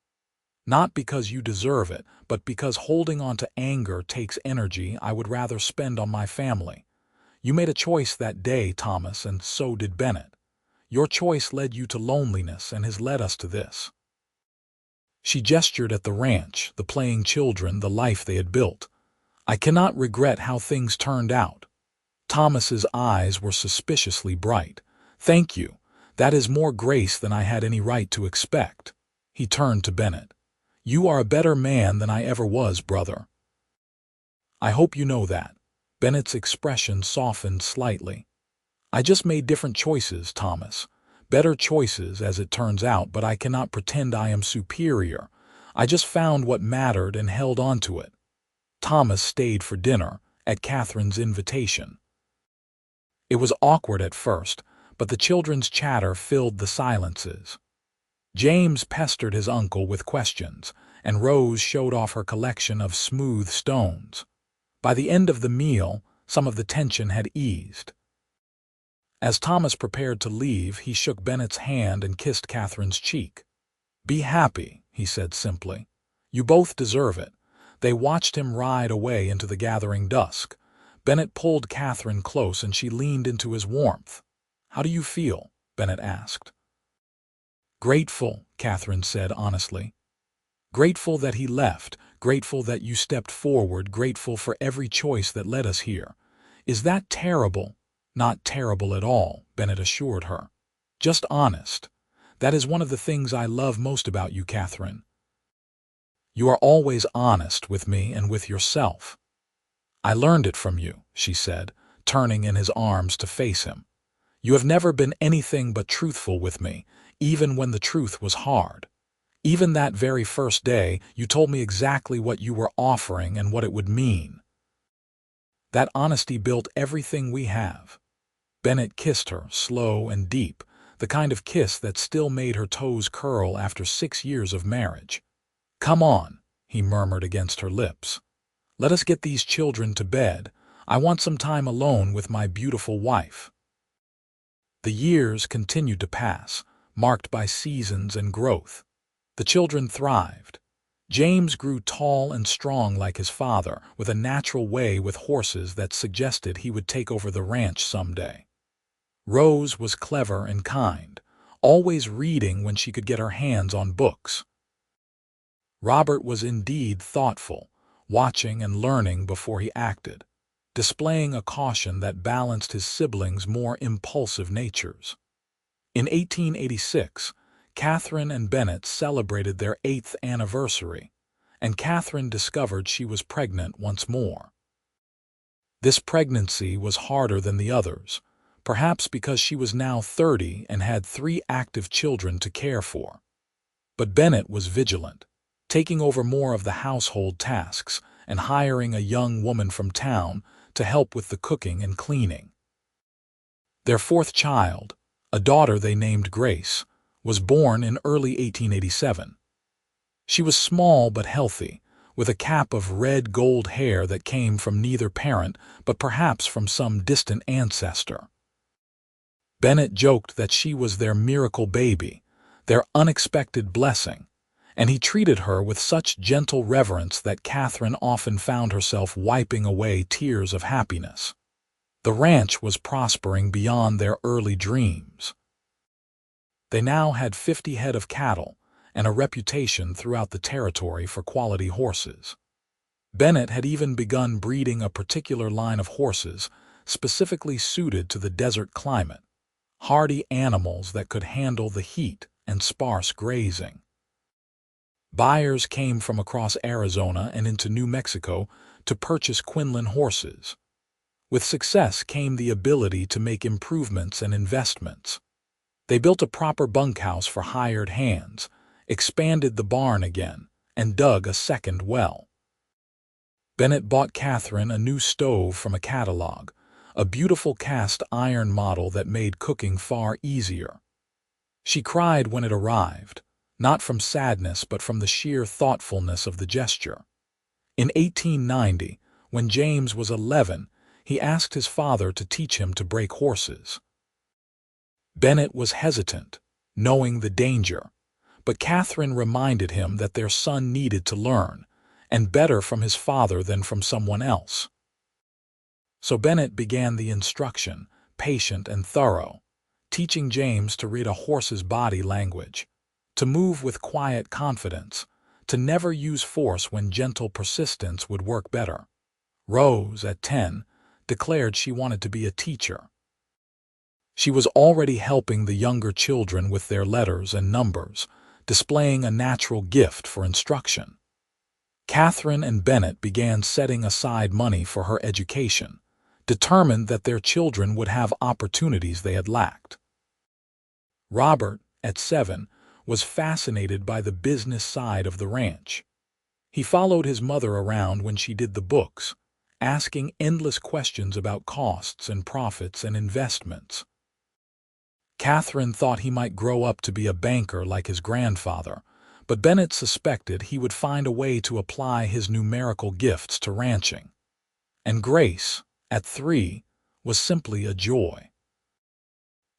"Not because you deserve it, but because holding on to anger takes energy I would rather spend on my family. You made a choice that day, Thomas, and so did Bennett. Your choice led you to loneliness and has led us to this." She gestured at the ranch, the playing children, the life they had built. "I cannot regret how things turned out." Thomas's eyes were suspiciously bright. "Thank you. That is more grace than I had any right to expect." He turned to Bennett. "You are a better man than I ever was, brother." "I hope you know that." Bennett's expression softened slightly. "I just made different choices, Thomas. Better choices, as it turns out, but I cannot pretend I am superior. I just found what mattered and held on to it." Thomas stayed for dinner, at Catherine's invitation. It was awkward at first, but the children's chatter filled the silences. James pestered his uncle with questions, and Rose showed off her collection of smooth stones. By the end of the meal, some of the tension had eased. As Thomas prepared to leave, he shook Bennett's hand and kissed Catherine's cheek. "Be happy," he said simply. "You both deserve it." They watched him ride away into the gathering dusk. Bennett pulled Katherine close and she leaned into his warmth. "How do you feel?" Bennett asked. "Grateful," Katherine said honestly. "Grateful that he left, grateful that you stepped forward, grateful for every choice that led us here." "Is that terrible?" "Not terrible at all," Bennett assured her. "Just honest. That is one of the things I love most about you, Katherine. You are always honest with me and with yourself." "I learned it from you," she said, turning in his arms to face him. "You have never been anything but truthful with me, even when the truth was hard. Even that very first day, you told me exactly what you were offering and what it would mean. That honesty built everything we have." Bennett kissed her, slow and deep, the kind of kiss that still made her toes curl after 6 years of marriage. "Come on," he murmured against her lips. "Let us get these children to bed. I want some time alone with my beautiful wife." The years continued to pass, marked by seasons and growth. The children thrived. James grew tall and strong like his father, with a natural way with horses that suggested he would take over the ranch someday. Rose was clever and kind, always reading when she could get her hands on books. Robert was indeed thoughtful, watching and learning before he acted, displaying a caution that balanced his siblings' more impulsive natures. In 1886, Katherine and Bennett celebrated their 8th anniversary, and Katherine discovered she was pregnant once more. This pregnancy was harder than the others, perhaps because she was now 30 and had 3 active children to care for. But Bennett was vigilant, taking over more of the household tasks and hiring a young woman from town to help with the cooking and cleaning. Their 4th child, a daughter they named Grace, was born in early 1887. She was small but healthy, with a cap of red gold hair that came from neither parent but perhaps from some distant ancestor. Bennett joked that she was their miracle baby, their unexpected blessing, and he treated her with such gentle reverence that Katherine often found herself wiping away tears of happiness. The ranch was prospering beyond their early dreams. They now had 50 head of cattle and a reputation throughout the territory for quality horses. Bennett had even begun breeding a particular line of horses specifically suited to the desert climate, hardy animals that could handle the heat and sparse grazing. Buyers came from across Arizona and into New Mexico to purchase Quinlan horses. With success came the ability to make improvements and investments. They built a proper bunkhouse for hired hands, expanded the barn again, and dug a second well. Bennett bought Katherine a new stove from a catalog, a beautiful cast iron model that made cooking far easier. She cried when it arrived, not from sadness but from the sheer thoughtfulness of the gesture. In 1890, When James was 11, he asked his father to teach him to break horses. Bennett was hesitant, knowing the danger, but Katherine reminded him that their son needed to learn, and better from his father than from someone else. So Bennett began the instruction, patient and thorough, teaching James to read a horse's body language, to move with quiet confidence, to never use force when gentle persistence would work better. Rose, at 10, declared she wanted to be a teacher. She was already helping the younger children with their letters and numbers, displaying a natural gift for instruction. Katherine and Bennett began setting aside money for her education, determined that their children would have opportunities they had lacked. Robert, at 7, was fascinated by the business side of the ranch. He followed his mother around when she did the books, asking endless questions about costs and profits and investments. Katherine thought he might grow up to be a banker like his grandfather, but Bennett suspected he would find a way to apply his numerical gifts to ranching. And Grace, at 3, was simply a joy.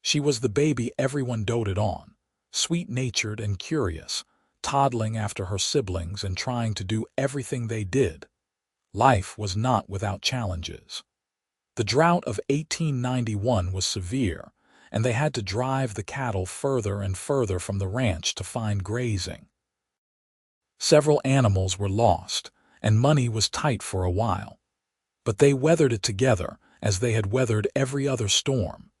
She was the baby everyone doted on, sweet-natured and curious, toddling after her siblings and trying to do everything they did. Life was not without challenges. The drought of 1891 was severe, and they had to drive the cattle further and further from the ranch to find grazing. Several animals were lost, and money was tight for a while. But they weathered it together, as they had weathered every other storm.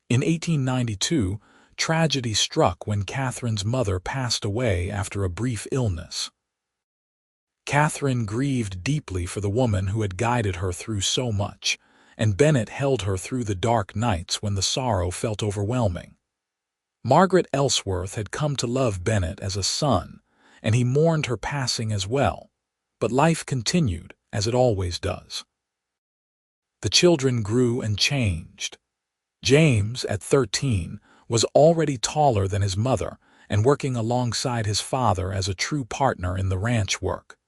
In 1892, tragedy struck when Katherine's mother passed away after a brief illness. Katherine grieved deeply for the woman who had guided her through so much, and Bennett held her through the dark nights when the sorrow felt overwhelming. Margaret Elsworth had come to love Bennett as a son, and he mourned her passing as well, but life continued, as it always does. The children grew and changed. James, at 13, was already taller than his mother and working alongside his father as a true partner in the ranch work.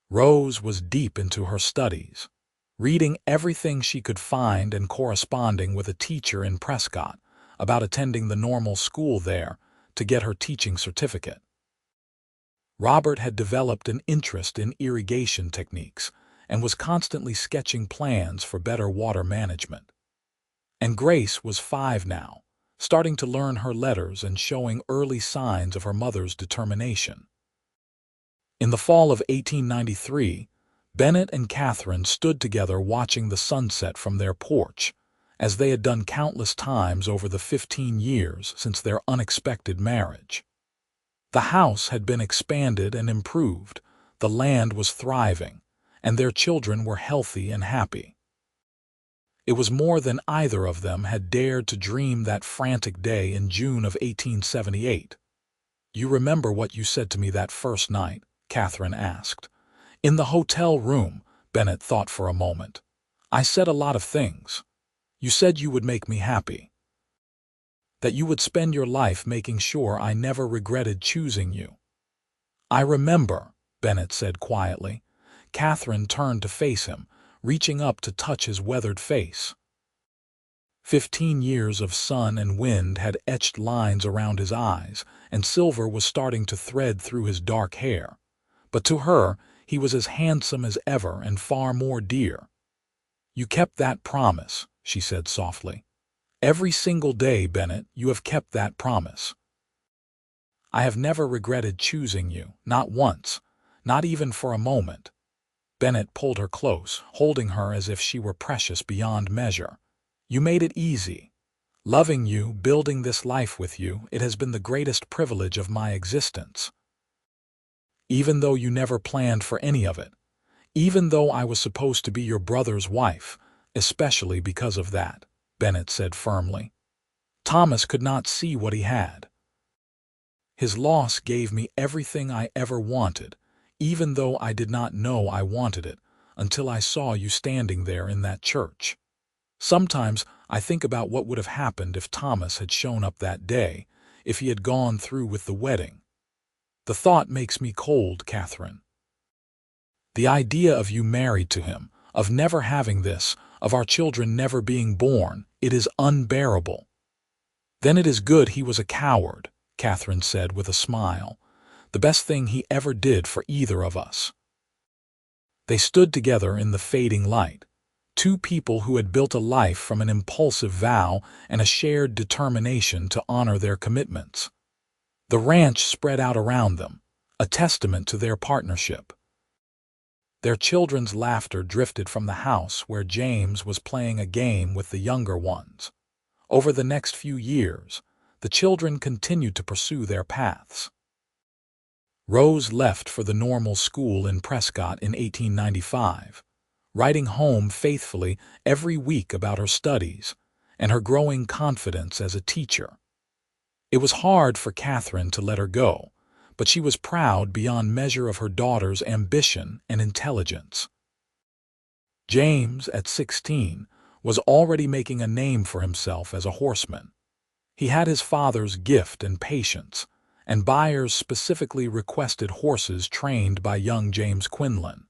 Rose was deep into her studies, reading everything she could find and corresponding with a teacher in Prescott about attending the normal school there to get her teaching certificate. Robert had developed an interest in irrigation techniques and was constantly sketching plans for better water management. And Grace was 5 now, starting to learn her letters and showing early signs of her mother's determination. In the fall of 1893, Bennett and Katherine stood together watching the sunset from their porch, as they had done countless times over the 15 years since their unexpected marriage. The house had been expanded and improved, the land was thriving, and their children were healthy and happy. It was more than either of them had dared to dream that frantic day in June of 1878. "You remember what you said to me that first night?" Katherine asked. "In the hotel room," Bennett thought for a moment. "I said a lot of things. You said you would make me happy. That you would spend your life making sure I never regretted choosing you." "I remember," Bennett said quietly. Katherine turned to face him, reaching up to touch his weathered face. 15 years of sun and wind had etched lines around his eyes, and silver was starting to thread through his dark hair. But to her, he was as handsome as ever and far more dear. "You kept that promise," she said softly. "Every single day, Bennett, you have kept that promise. I have never regretted choosing you, not once, not even for a moment." Bennett pulled her close, holding her as if she were precious beyond measure. "You made it easy. Loving you, building this life with you, it has been the greatest privilege of my existence. Even though you never planned for any of it, even though I was supposed to be your brother's wife, especially because of that," Bennett said firmly. "Thomas could not see what he had. His loss gave me everything I ever wanted, even though I did not know I wanted it until I saw you standing there in that church. Sometimes I think about what would have happened if Thomas had shown up that day, if he had gone through with the wedding. The thought makes me cold, Katherine." The idea of you married to him, of never having this, of our children never being born, it is unbearable." "Then it is good he was a coward," Katherine said with a smile. "The best thing he ever did for either of us." They stood together in the fading light, two people who had built a life from an impulsive vow and a shared determination to honor their commitments. The ranch spread out around them, a testament to their partnership. Their children's laughter drifted from the house where James was playing a game with the younger ones. Over the next few years, the children continued to pursue their paths. Rose left for the normal school in Prescott in 1895, writing home faithfully every week about her studies and her growing confidence as a teacher. It was hard for Katherine to let her go, but she was proud beyond measure of her daughter's ambition and intelligence. James, at 16, was already making a name for himself as a horseman. He had his father's gift and patience, and buyers specifically requested horses trained by young James Quinlan.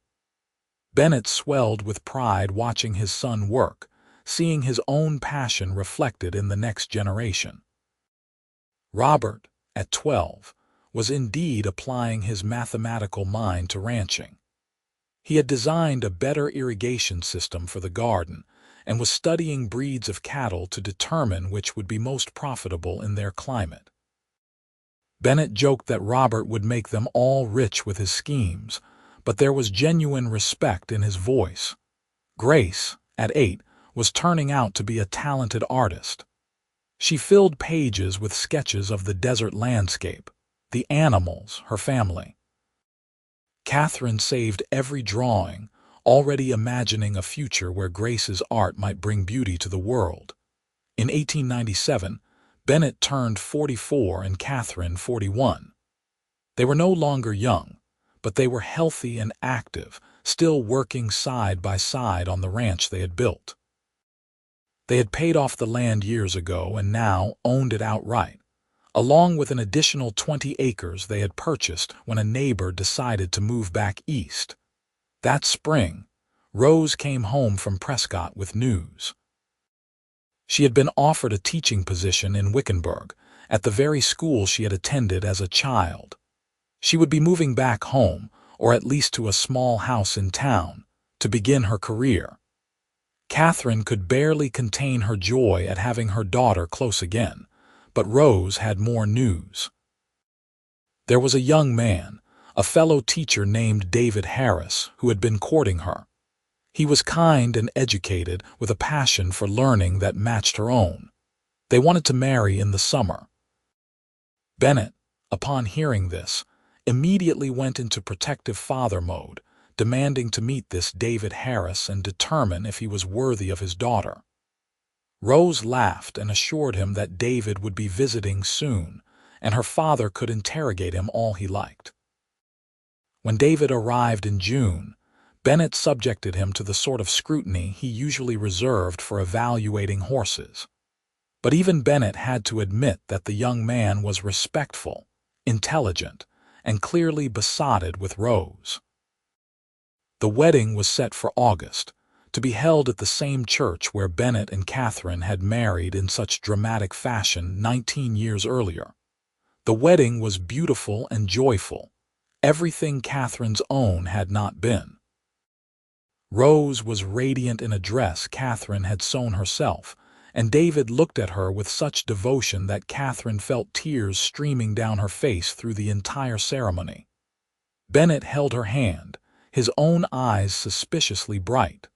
Bennett swelled with pride watching his son work, seeing his own passion reflected in the next generation. Robert, at 12, was indeed applying his mathematical mind to ranching. He had designed a better irrigation system for the garden and was studying breeds of cattle to determine which would be most profitable in their climate. Bennett joked that Robert would make them all rich with his schemes, but there was genuine respect in his voice. Grace, at 8, was turning out to be a talented artist. She filled pages with sketches of the desert landscape, the animals, her family. Katherine saved every drawing, already imagining a future where Grace's art might bring beauty to the world. In 1897, Bennett turned 44 and Katherine 41. They were no longer young, but they were healthy and active, still working side by side on the ranch they had built. They had paid off the land years ago and now owned it outright, along with an additional 20 acres they had purchased when a neighbor decided to move back east. That spring, Rose came home from Prescott with news. She had been offered a teaching position in Wickenburg, at the very school she had attended as a child. She would be moving back home, or at least to a small house in town, to begin her career. Katherine could barely contain her joy at having her daughter close again, but Rose had more news. There was a young man, a fellow teacher named David Harris, who had been courting her. He was kind and educated, with a passion for learning that matched her own. They wanted to marry in the summer. Bennett, upon hearing this, immediately went into protective father mode, demanding to meet this David Harris and determine if he was worthy of his daughter. Rose laughed and assured him that David would be visiting soon, and her father could interrogate him all he liked. When David arrived in June, Bennett subjected him to the sort of scrutiny he usually reserved for evaluating horses. But even Bennett had to admit that the young man was respectful, intelligent, and clearly besotted with Rose. The wedding was set for August, to be held at the same church where Bennett and Katherine had married in such dramatic fashion 19 years earlier. The wedding was beautiful and joyful, everything Katherine's own had not been. Rose was radiant in a dress Katherine had sewn herself, and David looked at her with such devotion that Katherine felt tears streaming down her face through the entire ceremony. Bennett held her hand, his own eyes suspiciously bright.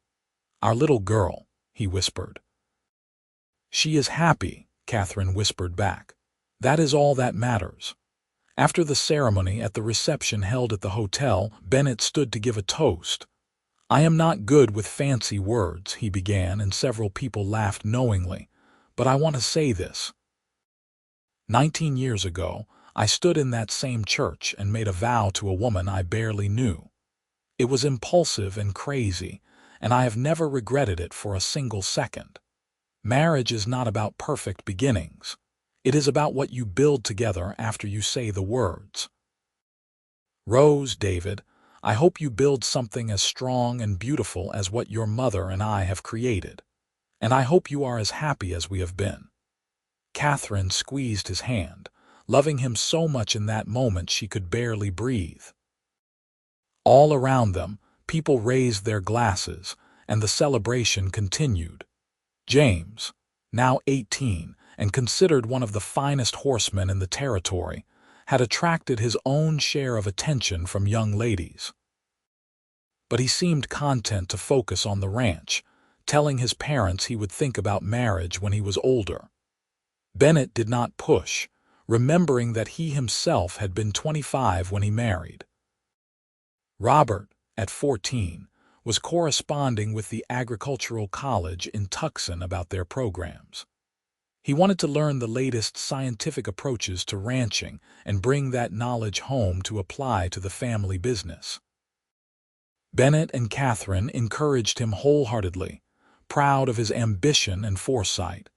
"Our little girl," he whispered. "She is happy," Katherine whispered back. "That is all that matters." After the ceremony at the reception held at the hotel, Bennett stood to give a toast. "I am not good with fancy words," he began, and several people laughed knowingly, "but I want to say this. 19 years ago, I stood in that same church and made a vow to a woman I barely knew. It was impulsive and crazy, and I have never regretted it for a single second. Marriage is not about perfect beginnings. It is about what you build together after you say the words." "Rose, David, I hope you build something as strong and beautiful as what your mother and I have created. And I hope you are as happy as we have been." Katherine squeezed his hand, loving him so much in that moment she could barely breathe. All around them, people raised their glasses, and the celebration continued. James, now 18 and considered one of the finest horsemen in the territory, had attracted his own share of attention from young ladies. But he seemed content to focus on the ranch, telling his parents he would think about marriage when he was older. Bennett did not push, remembering that he himself had been 25 when he married. Robert, at 14, was corresponding with the agricultural college in Tucson about their programs. He wanted to learn the latest scientific approaches to ranching and bring that knowledge home to apply to the family business. Bennett and Katherine encouraged him wholeheartedly, proud of his ambition and foresight.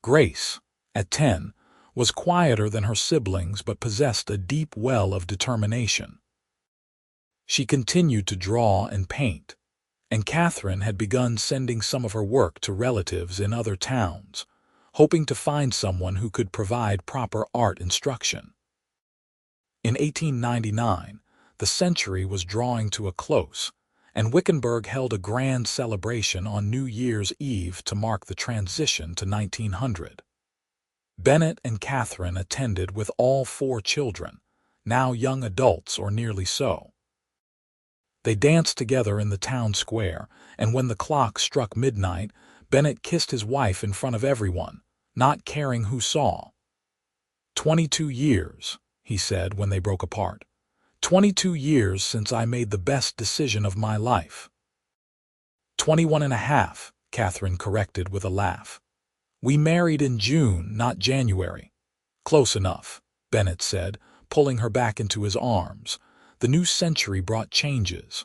Grace, at 10, was quieter than her siblings but possessed a deep well of determination. She continued to draw and paint, and Katherine had begun sending some of her work to relatives in other towns, hoping to find someone who could provide proper art instruction. In 1899, the century was drawing to a close, and Wickenburg held a grand celebration on New Year's Eve to mark the transition to 1900. Bennett and Katherine attended with all 4 children, now young adults or nearly so. They danced together in the town square, and when the clock struck midnight, Bennett kissed his wife in front of everyone, not caring who saw. 22 years, he said when they broke apart. 22 years since I made the best decision of my life. 21 and a half, Katherine corrected with a laugh. We married in June, not January. Close enough, Bennett said, pulling her back into his arms. The new century brought changes.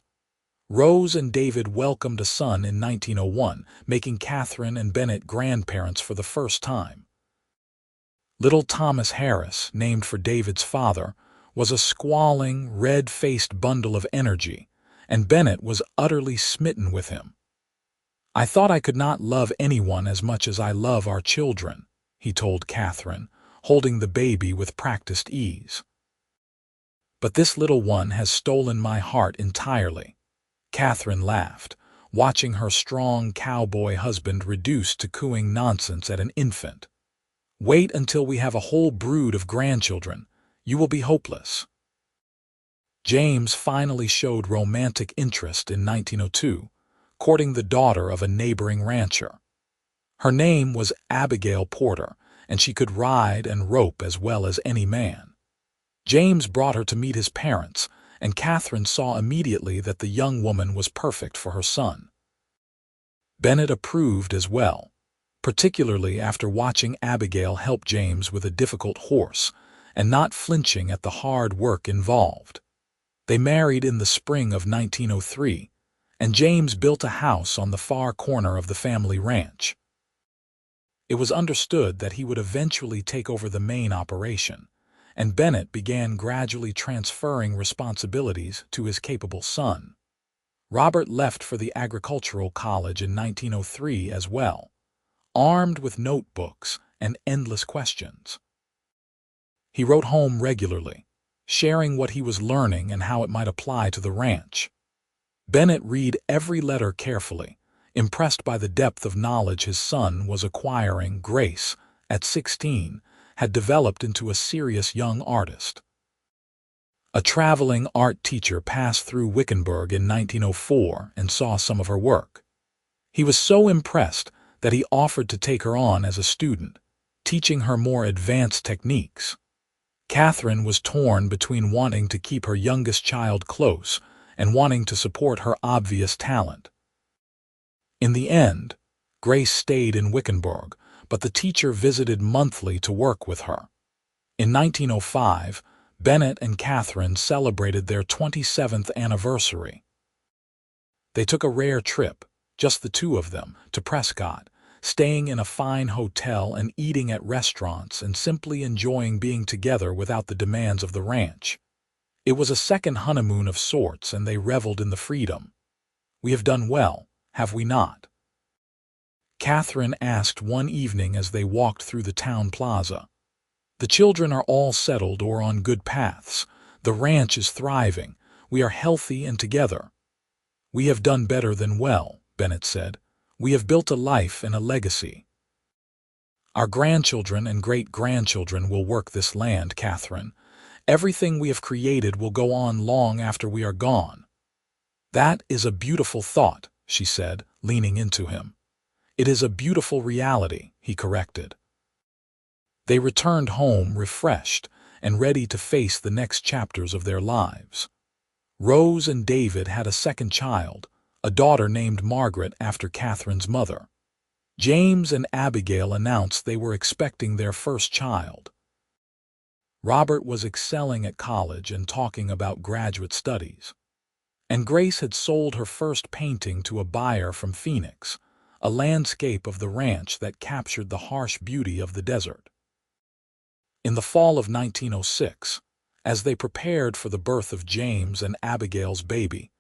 Rose and David welcomed a son in 1901, making Katherine and Bennett grandparents for the first time. Little Thomas Harris, named for David's father, was a squalling, red-faced bundle of energy, and Bennett was utterly smitten with him. I thought I could not love anyone as much as I love our children, he told Katherine, holding the baby with practiced ease. But this little one has stolen my heart entirely. Katherine laughed, watching her strong cowboy husband reduced to cooing nonsense at an infant. Wait until we have a whole brood of grandchildren. You will be hopeless. James finally showed romantic interest in 1902, courting the daughter of a neighboring rancher. Her name was Abigail Porter, and she could ride and rope as well as any man. James brought her to meet his parents, and Katherine saw immediately that the young woman was perfect for her son. Bennett approved as well, particularly after watching Abigail help James with a difficult horse and not flinching at the hard work involved. They married in the spring of 1903, and James built a house on the far corner of the family ranch. It was understood that he would eventually take over the main operation, and Bennett began gradually transferring responsibilities to his capable son. Robert left for the agricultural college in 1903 as well, armed with notebooks and endless questions. He wrote home regularly, sharing what he was learning and how it might apply to the ranch. Bennett read every letter carefully, impressed by the depth of knowledge his son was acquiring. Grace, at 16, had developed into a serious young artist. A traveling art teacher passed through Wickenburg in 1904 and saw some of her work. He was so impressed that he offered to take her on as a student, teaching her more advanced techniques. Katherine was torn between wanting to keep her youngest child close and wanting to support her obvious talent. In the end, Grace stayed in Wickenburg, but the teacher visited monthly to work with her. In 1905, Bennett and Katherine celebrated their 27th anniversary. They took a rare trip, just the two of them, to Prescott, staying in a fine hotel and eating at restaurants and simply enjoying being together without the demands of the ranch. It was a second honeymoon of sorts, and they reveled in the freedom. "We have done well, have we not?" Katherine asked one evening as they walked through the town plaza. "The children are all settled or on good paths. The ranch is thriving. We are healthy and together." "We have done better than well," Bennett said. "We have built a life and a legacy. Our grandchildren and great-grandchildren will work this land, Katherine. Everything we have created will go on long after we are gone." "That is a beautiful thought," she said, leaning into him. "It is a beautiful reality," he corrected. They returned home refreshed and ready to face the next chapters of their lives. Rose and David had a second child, a daughter named Margaret after Katherine's mother. James and Abigail announced they were expecting their first child. Robert was excelling at college and talking about graduate studies. And Grace had sold her first painting to a buyer from Phoenix, a landscape of the ranch that captured the harsh beauty of the desert. In the fall of 1906, as they prepared for the birth of James and Abigail's baby,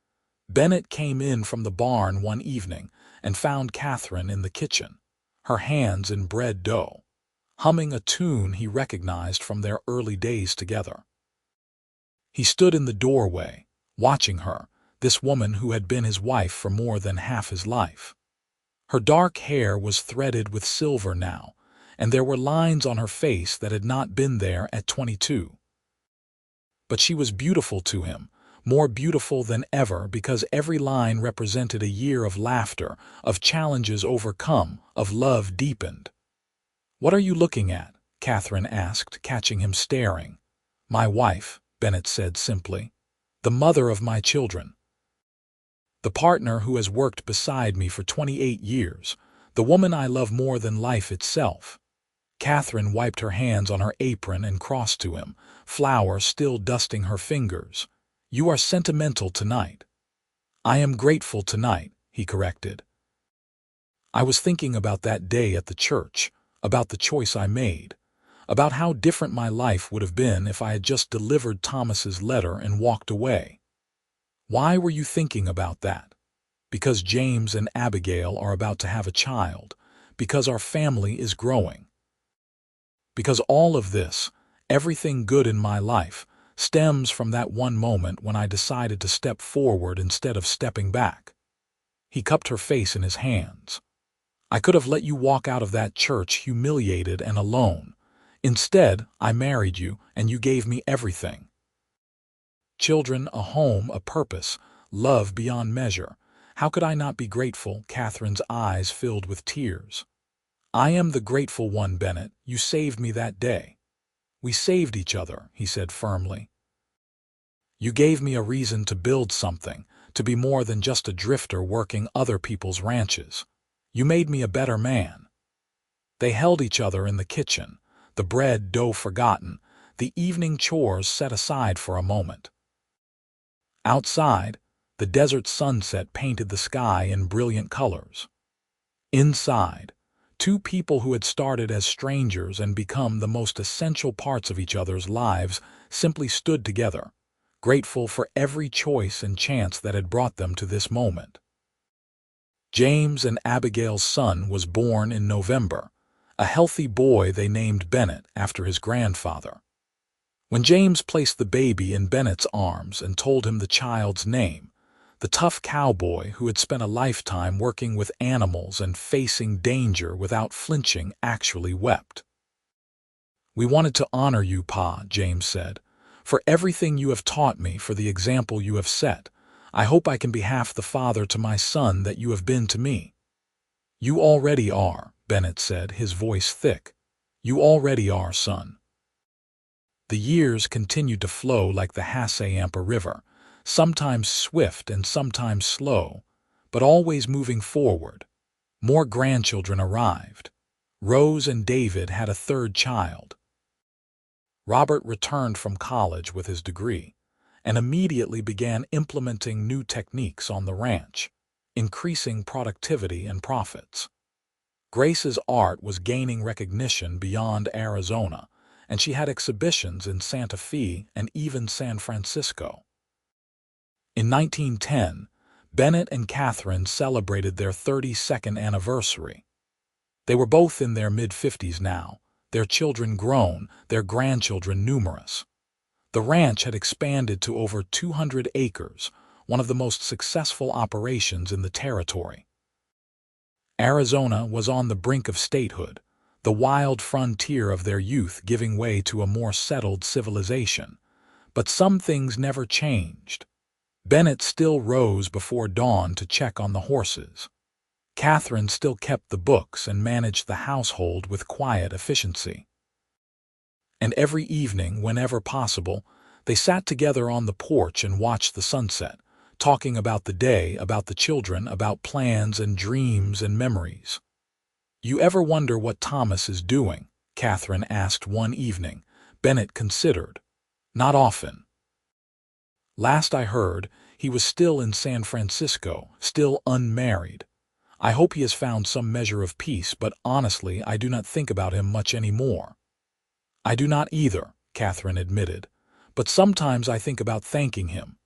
Bennett came in from the barn one evening and found Katherine in the kitchen, her hands in bread dough, humming a tune he recognized from their early days together. He stood in the doorway, watching her, this woman who had been his wife for more than half his life. Her dark hair was threaded with silver now, and there were lines on her face that had not been there at 22. But she was beautiful to him, more beautiful than ever, because every line represented a year of laughter, of challenges overcome, of love deepened. "What are you looking at?" Katherine asked, catching him staring. "My wife," Bennett said simply. "The mother of my children. The partner who has worked beside me for 28 years, the woman I love more than life itself." Katherine wiped her hands on her apron and crossed to him, flour still dusting her fingers. "You are sentimental tonight." "I am grateful tonight," he corrected. "I was thinking about that day at the church, about the choice I made, about how different my life would have been if I had just delivered Thomas's letter and walked away." "Why were you thinking about that?" "Because James and Abigail are about to have a child, because our family is growing. Because all of this, everything good in my life, stems from that one moment when I decided to step forward instead of stepping back." He cupped her face in his hands. "I could have let you walk out of that church humiliated and alone. Instead, I married you, and you gave me everything. Children, a home, a purpose, love beyond measure. How could I not be grateful?" Katherine's eyes filled with tears. "I am the grateful one, Bennett. You saved me that day." "We saved each other," he said firmly. "You gave me a reason to build something, to be more than just a drifter working other people's ranches. You made me a better man." They held each other in the kitchen, the bread dough forgotten, the evening chores set aside for a moment. Outside, the desert sunset painted the sky in brilliant colors. Inside, two people who had started as strangers and become the most essential parts of each other's lives simply stood together, grateful for every choice and chance that had brought them to this moment. James and Abigail's son was born in November, a healthy boy they named Bennett after his grandfather. When James placed the baby in Bennett's arms and told him the child's name, the tough cowboy who had spent a lifetime working with animals and facing danger without flinching actually wept. "We wanted to honor you, Pa," James said, "for everything you have taught me, for the example you have set. I hope I can be half the father to my son that you have been to me." "You already are," Bennett said, his voice thick. "You already are, son." The years continued to flow like the Hassayampa River, sometimes swift and sometimes slow, but always moving forward. More grandchildren arrived. Rose and David had a third child. Robert returned from college with his degree and immediately began implementing new techniques on the ranch, increasing productivity and profits. Grace's art was gaining recognition beyond Arizona, and she had exhibitions in Santa Fe and even San Francisco. In 1910, Bennett and Katherine celebrated their 32nd anniversary. They were both in their mid-50s now, their children grown, their grandchildren numerous. The ranch had expanded to over 200 acres, one of the most successful operations in the territory. Arizona was on the brink of statehood, the wild frontier of their youth giving way to a more settled civilization. But some things never changed. Bennett still rose before dawn to check on the horses. Katherine still kept the books and managed the household with quiet efficiency. And every evening, whenever possible, they sat together on the porch and watched the sunset, talking about the day, about the children, about plans and dreams and memories. "You ever wonder what Thomas is doing?" Katherine asked one evening. Bennett considered. "Not often. Last I heard, he was still in San Francisco, still unmarried. I hope he has found some measure of peace, but honestly, I do not think about him much anymore." "I do not either," Katherine admitted, "but sometimes I think about thanking him.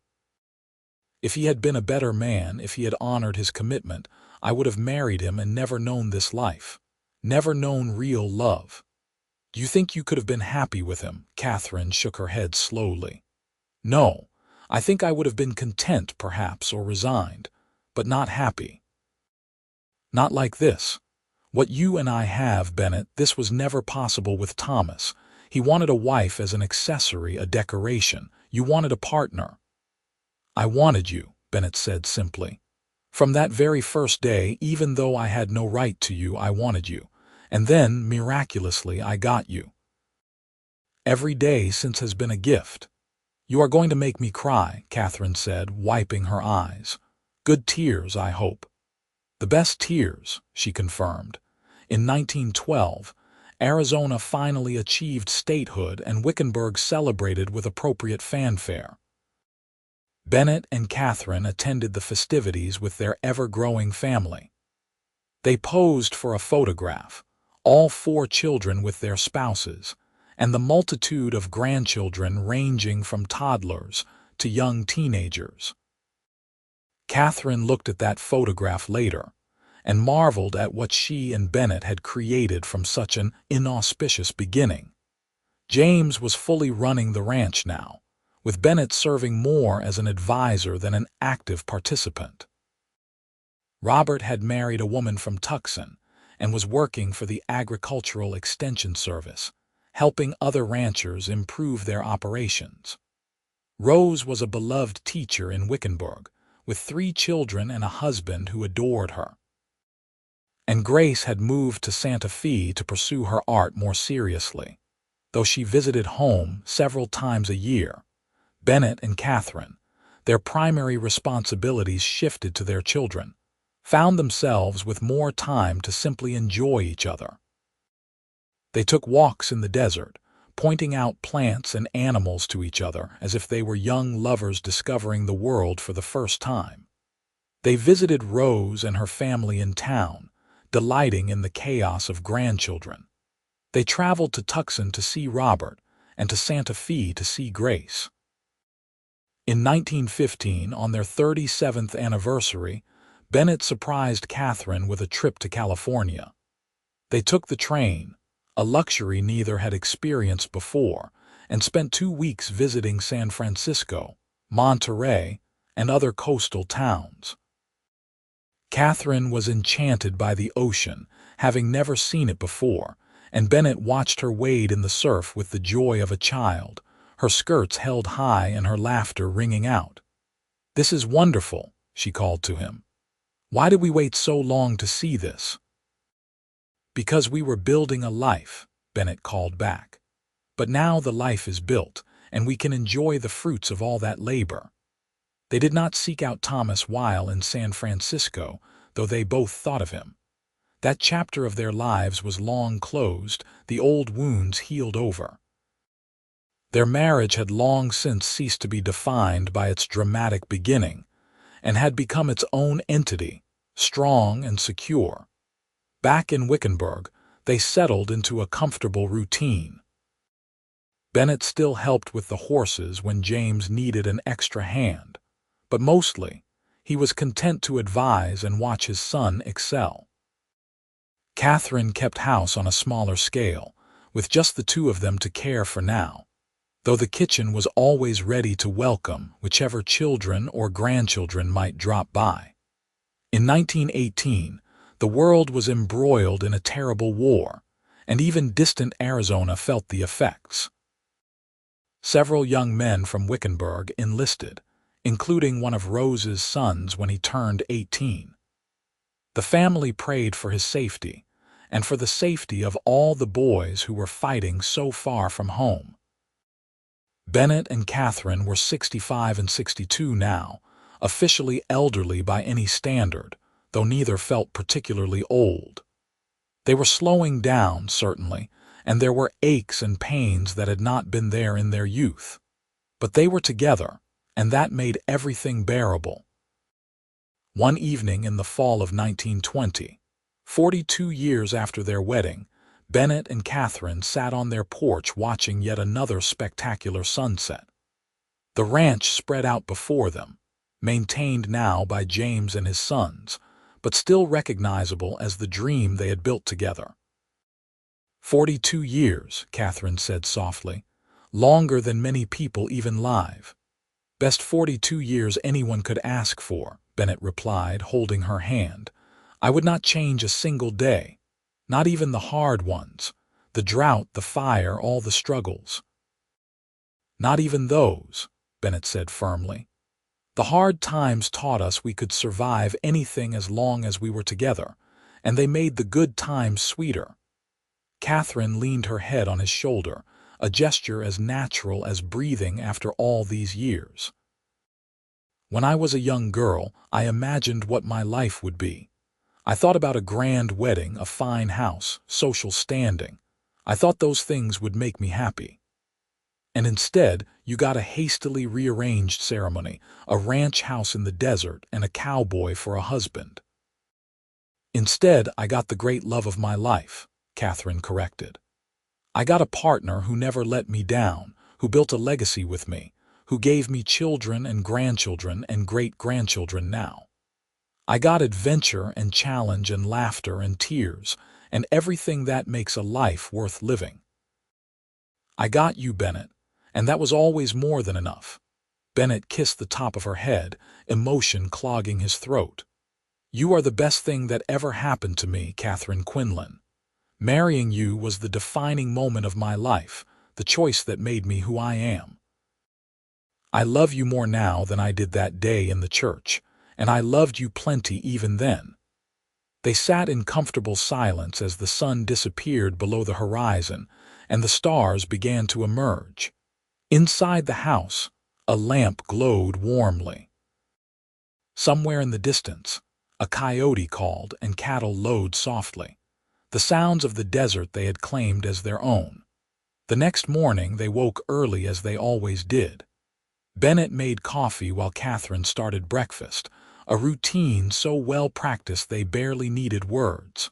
If he had been a better man, if he had honored his commitment, I would have married him and never known this life, never known real love." "Do you think you could have been happy with him?" Katherine shook her head slowly. "No, I think I would have been content, perhaps, or resigned, but not happy. Not like this. What you and I have, Bennett, this was never possible with Thomas. He wanted a wife as an accessory, a decoration. You wanted a partner." "I wanted you," Bennett said simply. "From that very first day, even though I had no right to you, I wanted you. And then, miraculously, I got you. Every day since has been a gift." "You are going to make me cry," Katherine said, wiping her eyes. "Good tears, I hope." "The best tears," she confirmed. In 1912, Arizona finally achieved statehood and Wickenburg celebrated with appropriate fanfare. Bennett and Katherine attended the festivities with their ever-growing family. They posed for a photograph, all 4 children with their spouses, and the multitude of grandchildren ranging from toddlers to young teenagers. Katherine looked at that photograph later and marveled at what she and Bennett had created from such an inauspicious beginning. James was fully running the ranch now, with Bennett serving more as an advisor than an active participant. Robert had married a woman from Tucson and was working for the Agricultural Extension Service, helping other ranchers improve their operations. Rose was a beloved teacher in Wickenburg, with 3 children and a husband who adored her. And Grace had moved to Santa Fe to pursue her art more seriously. Though she visited home several times a year, Bennett and Katherine, their primary responsibilities shifted to their children, found themselves with more time to simply enjoy each other. They took walks in the desert, pointing out plants and animals to each other as if they were young lovers discovering the world for the first time. They visited Rose and her family in town, delighting in the chaos of grandchildren. They traveled to Tucson to see Robert and to Santa Fe to see Grace. In 1915, on their 37th anniversary, Bennett surprised Katherine with a trip to California. They took the train, a luxury neither had experienced before, and spent 2 weeks visiting San Francisco, Monterey, and other coastal towns. Katherine was enchanted by the ocean, having never seen it before, and Bennett watched her wade in the surf with the joy of a child, her skirts held high and her laughter ringing out. "This is wonderful," she called to him. "Why did we wait so long to see this?" "Because we were building a life," Bennett called back. "But now the life is built, and we can enjoy the fruits of all that labor." They did not seek out Thomas while in San Francisco, though they both thought of him. That chapter of their lives was long closed, the old wounds healed over. Their marriage had long since ceased to be defined by its dramatic beginning, and had become its own entity, strong and secure. Back in Wickenburg, they settled into a comfortable routine. Bennett still helped with the horses when James needed an extra hand, but mostly, he was content to advise and watch his son excel. Katherine kept house on a smaller scale, with just the two of them to care for now, though the kitchen was always ready to welcome whichever children or grandchildren might drop by. In 1918, the world was embroiled in a terrible war, and even distant Arizona felt the effects. Several young men from Wickenburg enlisted, including one of Rose's sons when he turned 18. The family prayed for his safety, and for the safety of all the boys who were fighting so far from home. Bennett and Katherine were 65 and 62 now, officially elderly by any standard, though neither felt particularly old. They were slowing down, certainly, and there were aches and pains that had not been there in their youth. But they were together, and that made everything bearable. One evening in the fall of 1920, 42 years after their wedding, Bennett and Katherine sat on their porch watching yet another spectacular sunset. The ranch spread out before them, maintained now by James and his sons, but still recognizable as the dream they had built together. 42 years, Katherine said softly, longer than many people even live. Best 42 years anyone could ask for, Bennett replied, holding her hand. I would not change a single day, not even the hard ones, the drought, the fire, all the struggles. Not even those, Bennett said firmly. The hard times taught us we could survive anything as long as we were together, and they made the good times sweeter. Katherine leaned her head on his shoulder, a gesture as natural as breathing after all these years. When I was a young girl, I imagined what my life would be. I thought about a grand wedding, a fine house, social standing. I thought those things would make me happy. And instead, you got a hastily rearranged ceremony, a ranch house in the desert, and a cowboy for a husband. Instead, I got the great love of my life, Katherine corrected. I got a partner who never let me down, who built a legacy with me, who gave me children and grandchildren and great-grandchildren now. I got adventure and challenge and laughter and tears and everything that makes a life worth living. I got you, Bennett, and that was always more than enough. Bennett kissed the top of her head, emotion clogging his throat. You are the best thing that ever happened to me, Katherine Quinlan. Marrying you was the defining moment of my life, the choice that made me who I am. I love you more now than I did that day in the church, and I loved you plenty even then. They sat in comfortable silence as the sun disappeared below the horizon and the stars began to emerge. Inside the house, a lamp glowed warmly. Somewhere in the distance, a coyote called and cattle lowed softly, the sounds of the desert they had claimed as their own. The next morning they woke early as they always did. Bennett made coffee while Katherine started breakfast, a routine so well practiced they barely needed words.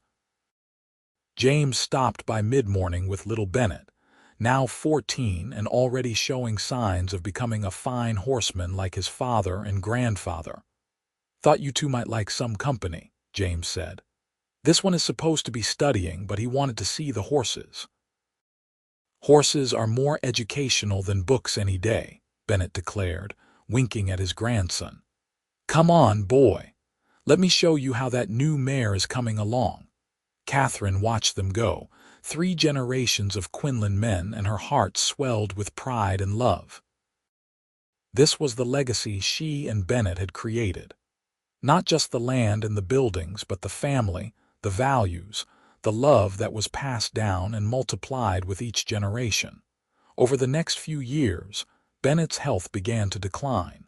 James stopped by mid-morning with little Bennett, now 14 and already showing signs of becoming a fine horseman like his father and grandfather. Thought you two might like some company, James said. This one is supposed to be studying, but he wanted to see the horses. Horses are more educational than books any day, Bennett declared, winking at his grandson. Come on, boy. Let me show you how that new mare is coming along. Katherine watched them go, 3 generations of Quinlan men, and her heart swelled with pride and love. This was the legacy she and Bennett had created. Not just the land and the buildings, but the family, the values, the love that was passed down and multiplied with each generation. Over the next few years, Bennett's health began to decline.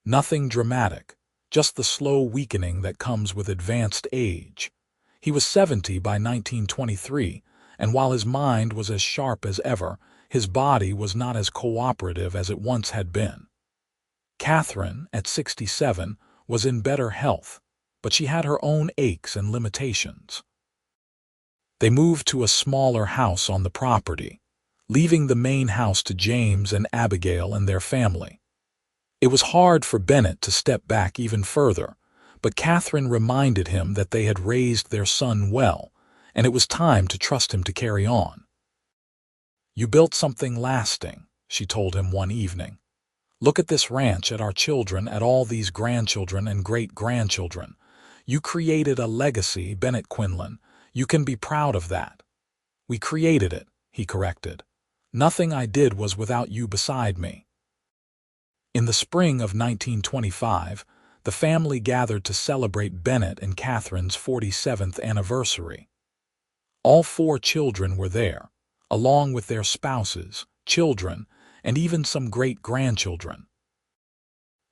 Nothing dramatic, just the slow weakening that comes with advanced age. He was 70 by 1923, and while his mind was as sharp as ever, his body was not as cooperative as it once had been. Katherine, at 67, was in better health, but she had her own aches and limitations. They moved to a smaller house on the property, leaving the main house to James and Abigail and their family. It was hard for Bennett to step back even further, but Katherine reminded him that they had raised their son well, and it was time to trust him to carry on. "You built something lasting," she told him one evening. "Look at this ranch, at our children, at all these grandchildren and great-grandchildren. You created a legacy, Bennett Quinlan. You can be proud of that." "We created it," he corrected. "Nothing I did was without you beside me." In the spring of 1925, the family gathered to celebrate Bennett and Katherine's 47th anniversary. All 4 children were there, along with their spouses, children, and even some great-grandchildren.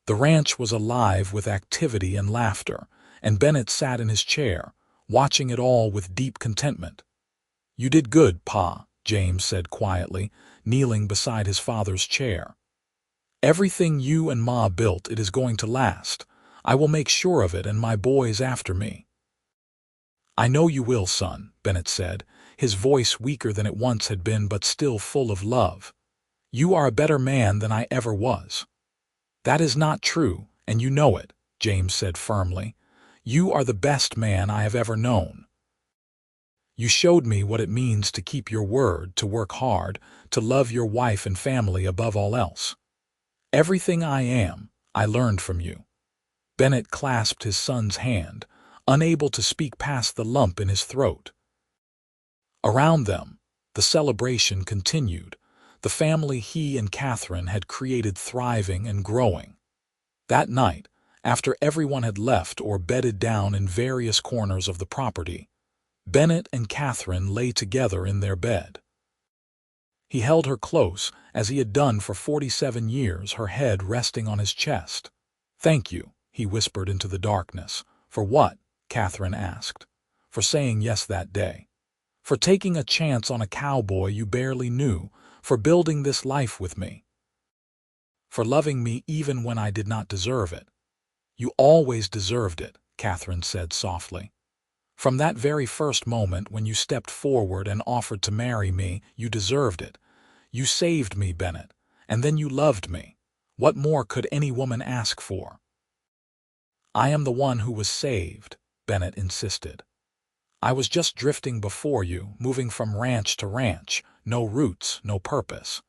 The ranch was alive with activity and laughter, and Bennett sat in his chair, watching it all with deep contentment. "You did good, Pa," James said quietly, kneeling beside his father's chair. "Everything you and Ma built, it is going to last. I will make sure of it, and my boys after me." "I know you will, son," Bennett said, his voice weaker than it once had been but still full of love. "You are a better man than I ever was." "That is not true, and you know it," James said firmly. "You are the best man I have ever known. You showed me what it means to keep your word, to work hard, to love your wife and family above all else. Everything I am, I learned from you." Bennett clasped his son's hand, unable to speak past the lump in his throat. Around them, the celebration continued, the family he and Katherine had created thriving and growing. That night, after everyone had left or bedded down in various corners of the property, Bennett and Katherine lay together in their bed. He held her close, as he had done for 47 years, her head resting on his chest. "Thank you," he whispered into the darkness. "For what?" Katherine asked. "For saying yes that day. For taking a chance on a cowboy you barely knew. For building this life with me. For loving me even when I did not deserve it." "You always deserved it," Katherine said softly. "From that very first moment when you stepped forward and offered to marry me, you deserved it. You saved me, Bennett, and then you loved me. What more could any woman ask for?" "I am the one who was saved," Bennett insisted. "I was just drifting before you, moving from ranch to ranch, no roots, no purpose.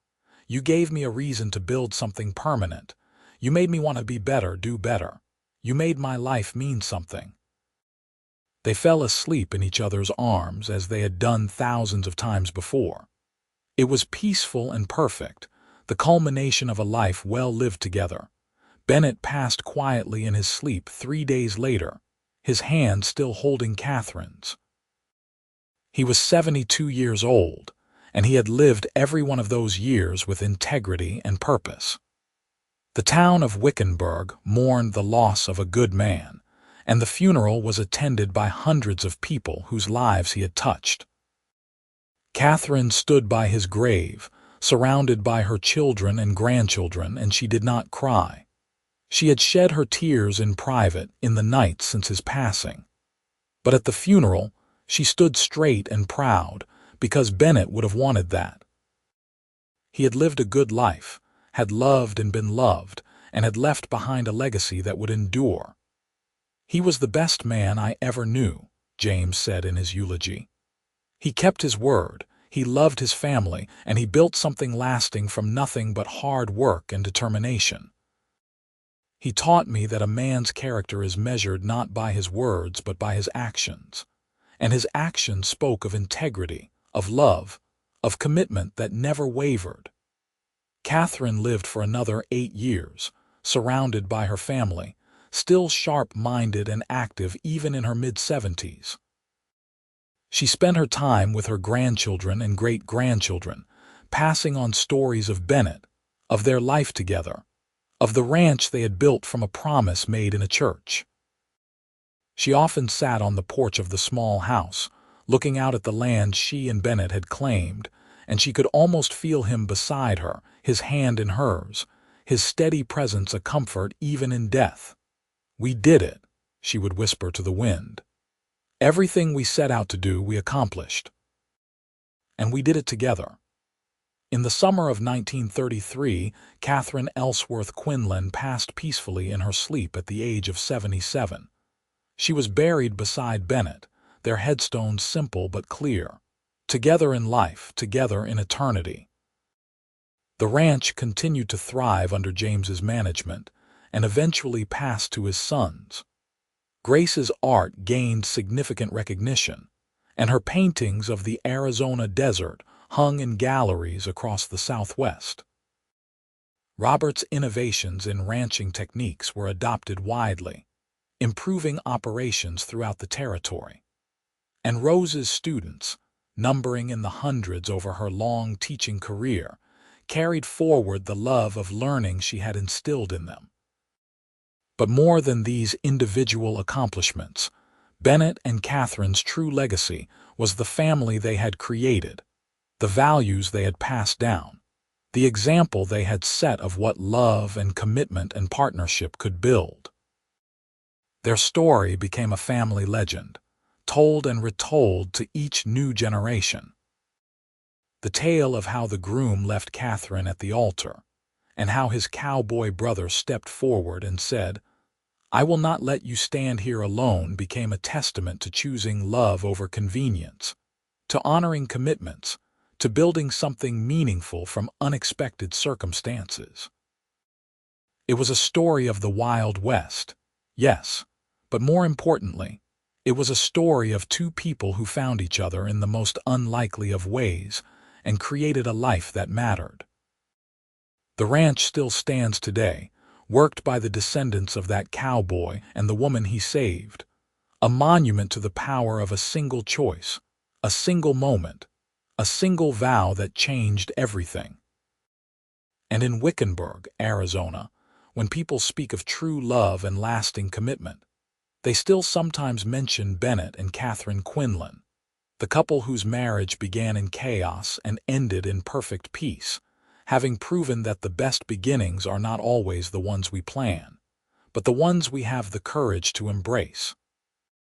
You gave me a reason to build something permanent. You made me want to be better, do better. You made my life mean something." They fell asleep in each other's arms as they had done thousands of times before. It was peaceful and perfect, the culmination of a life well lived together. Bennett passed quietly in his sleep 3 days later, his hand still holding Katherine's. He was 72 years old, and he had lived every one of those years with integrity and purpose. The town of Wickenburg mourned the loss of a good man, and the funeral was attended by hundreds of people whose lives he had touched. Katherine stood by his grave, surrounded by her children and grandchildren, and she did not cry. She had shed her tears in private in the night since his passing. But at the funeral, she stood straight and proud, because Bennett would have wanted that. He had lived a good life, had loved and been loved, and had left behind a legacy that would endure. "He was the best man I ever knew," James said in his eulogy. "He kept his word, he loved his family, and he built something lasting from nothing but hard work and determination. He taught me that a man's character is measured not by his words but by his actions, and his actions spoke of integrity, of love, of commitment that never wavered." Katherine lived for another 8 years, surrounded by her family, still sharp-minded and active even in her mid-70s. She spent her time with her grandchildren and great-grandchildren, passing on stories of Bennett, of their life together, of the ranch they had built from a promise made in a church. She often sat on the porch of the small house, looking out at the land she and Bennett had claimed, and she could almost feel him beside her, his hand in hers, his steady presence a comfort even in death. "We did it," she would whisper to the wind. "Everything we set out to do, we accomplished. And we did it together." In the summer of 1933, Katherine Elsworth Quinlan passed peacefully in her sleep at the age of 77. She was buried beside Bennett, their headstones simple but clear. Together in life, together in eternity. The ranch continued to thrive under James's management and eventually passed to his sons. Grace's art gained significant recognition, and her paintings of the Arizona desert hung in galleries across the Southwest. Robert's innovations in ranching techniques were adopted widely, improving operations throughout the territory. And Rose's students, numbering in the hundreds over her long teaching career, carried forward the love of learning she had instilled in them. But more than these individual accomplishments, Bennett and Katherine's true legacy was the family they had created, the values they had passed down, the example they had set of what love and commitment and partnership could build. Their story became a family legend, told and retold to each new generation. The tale of how the groom left Katherine at the altar, and how his cowboy brother stepped forward and said, "I will not let you stand here alone," became a testament to choosing love over convenience, to honoring commitments, to building something meaningful from unexpected circumstances. It was a story of the Wild West, yes, but more importantly, it was a story of two people who found each other in the most unlikely of ways and created a life that mattered. The ranch still stands today, worked by the descendants of that cowboy and the woman he saved, a monument to the power of a single choice, a single moment, a single vow that changed everything. And in Wickenburg, Arizona, when people speak of true love and lasting commitment, they still sometimes mention Bennett and Katherine Quinlan, the couple whose marriage began in chaos and ended in perfect peace, having proven that the best beginnings are not always the ones we plan, but the ones we have the courage to embrace.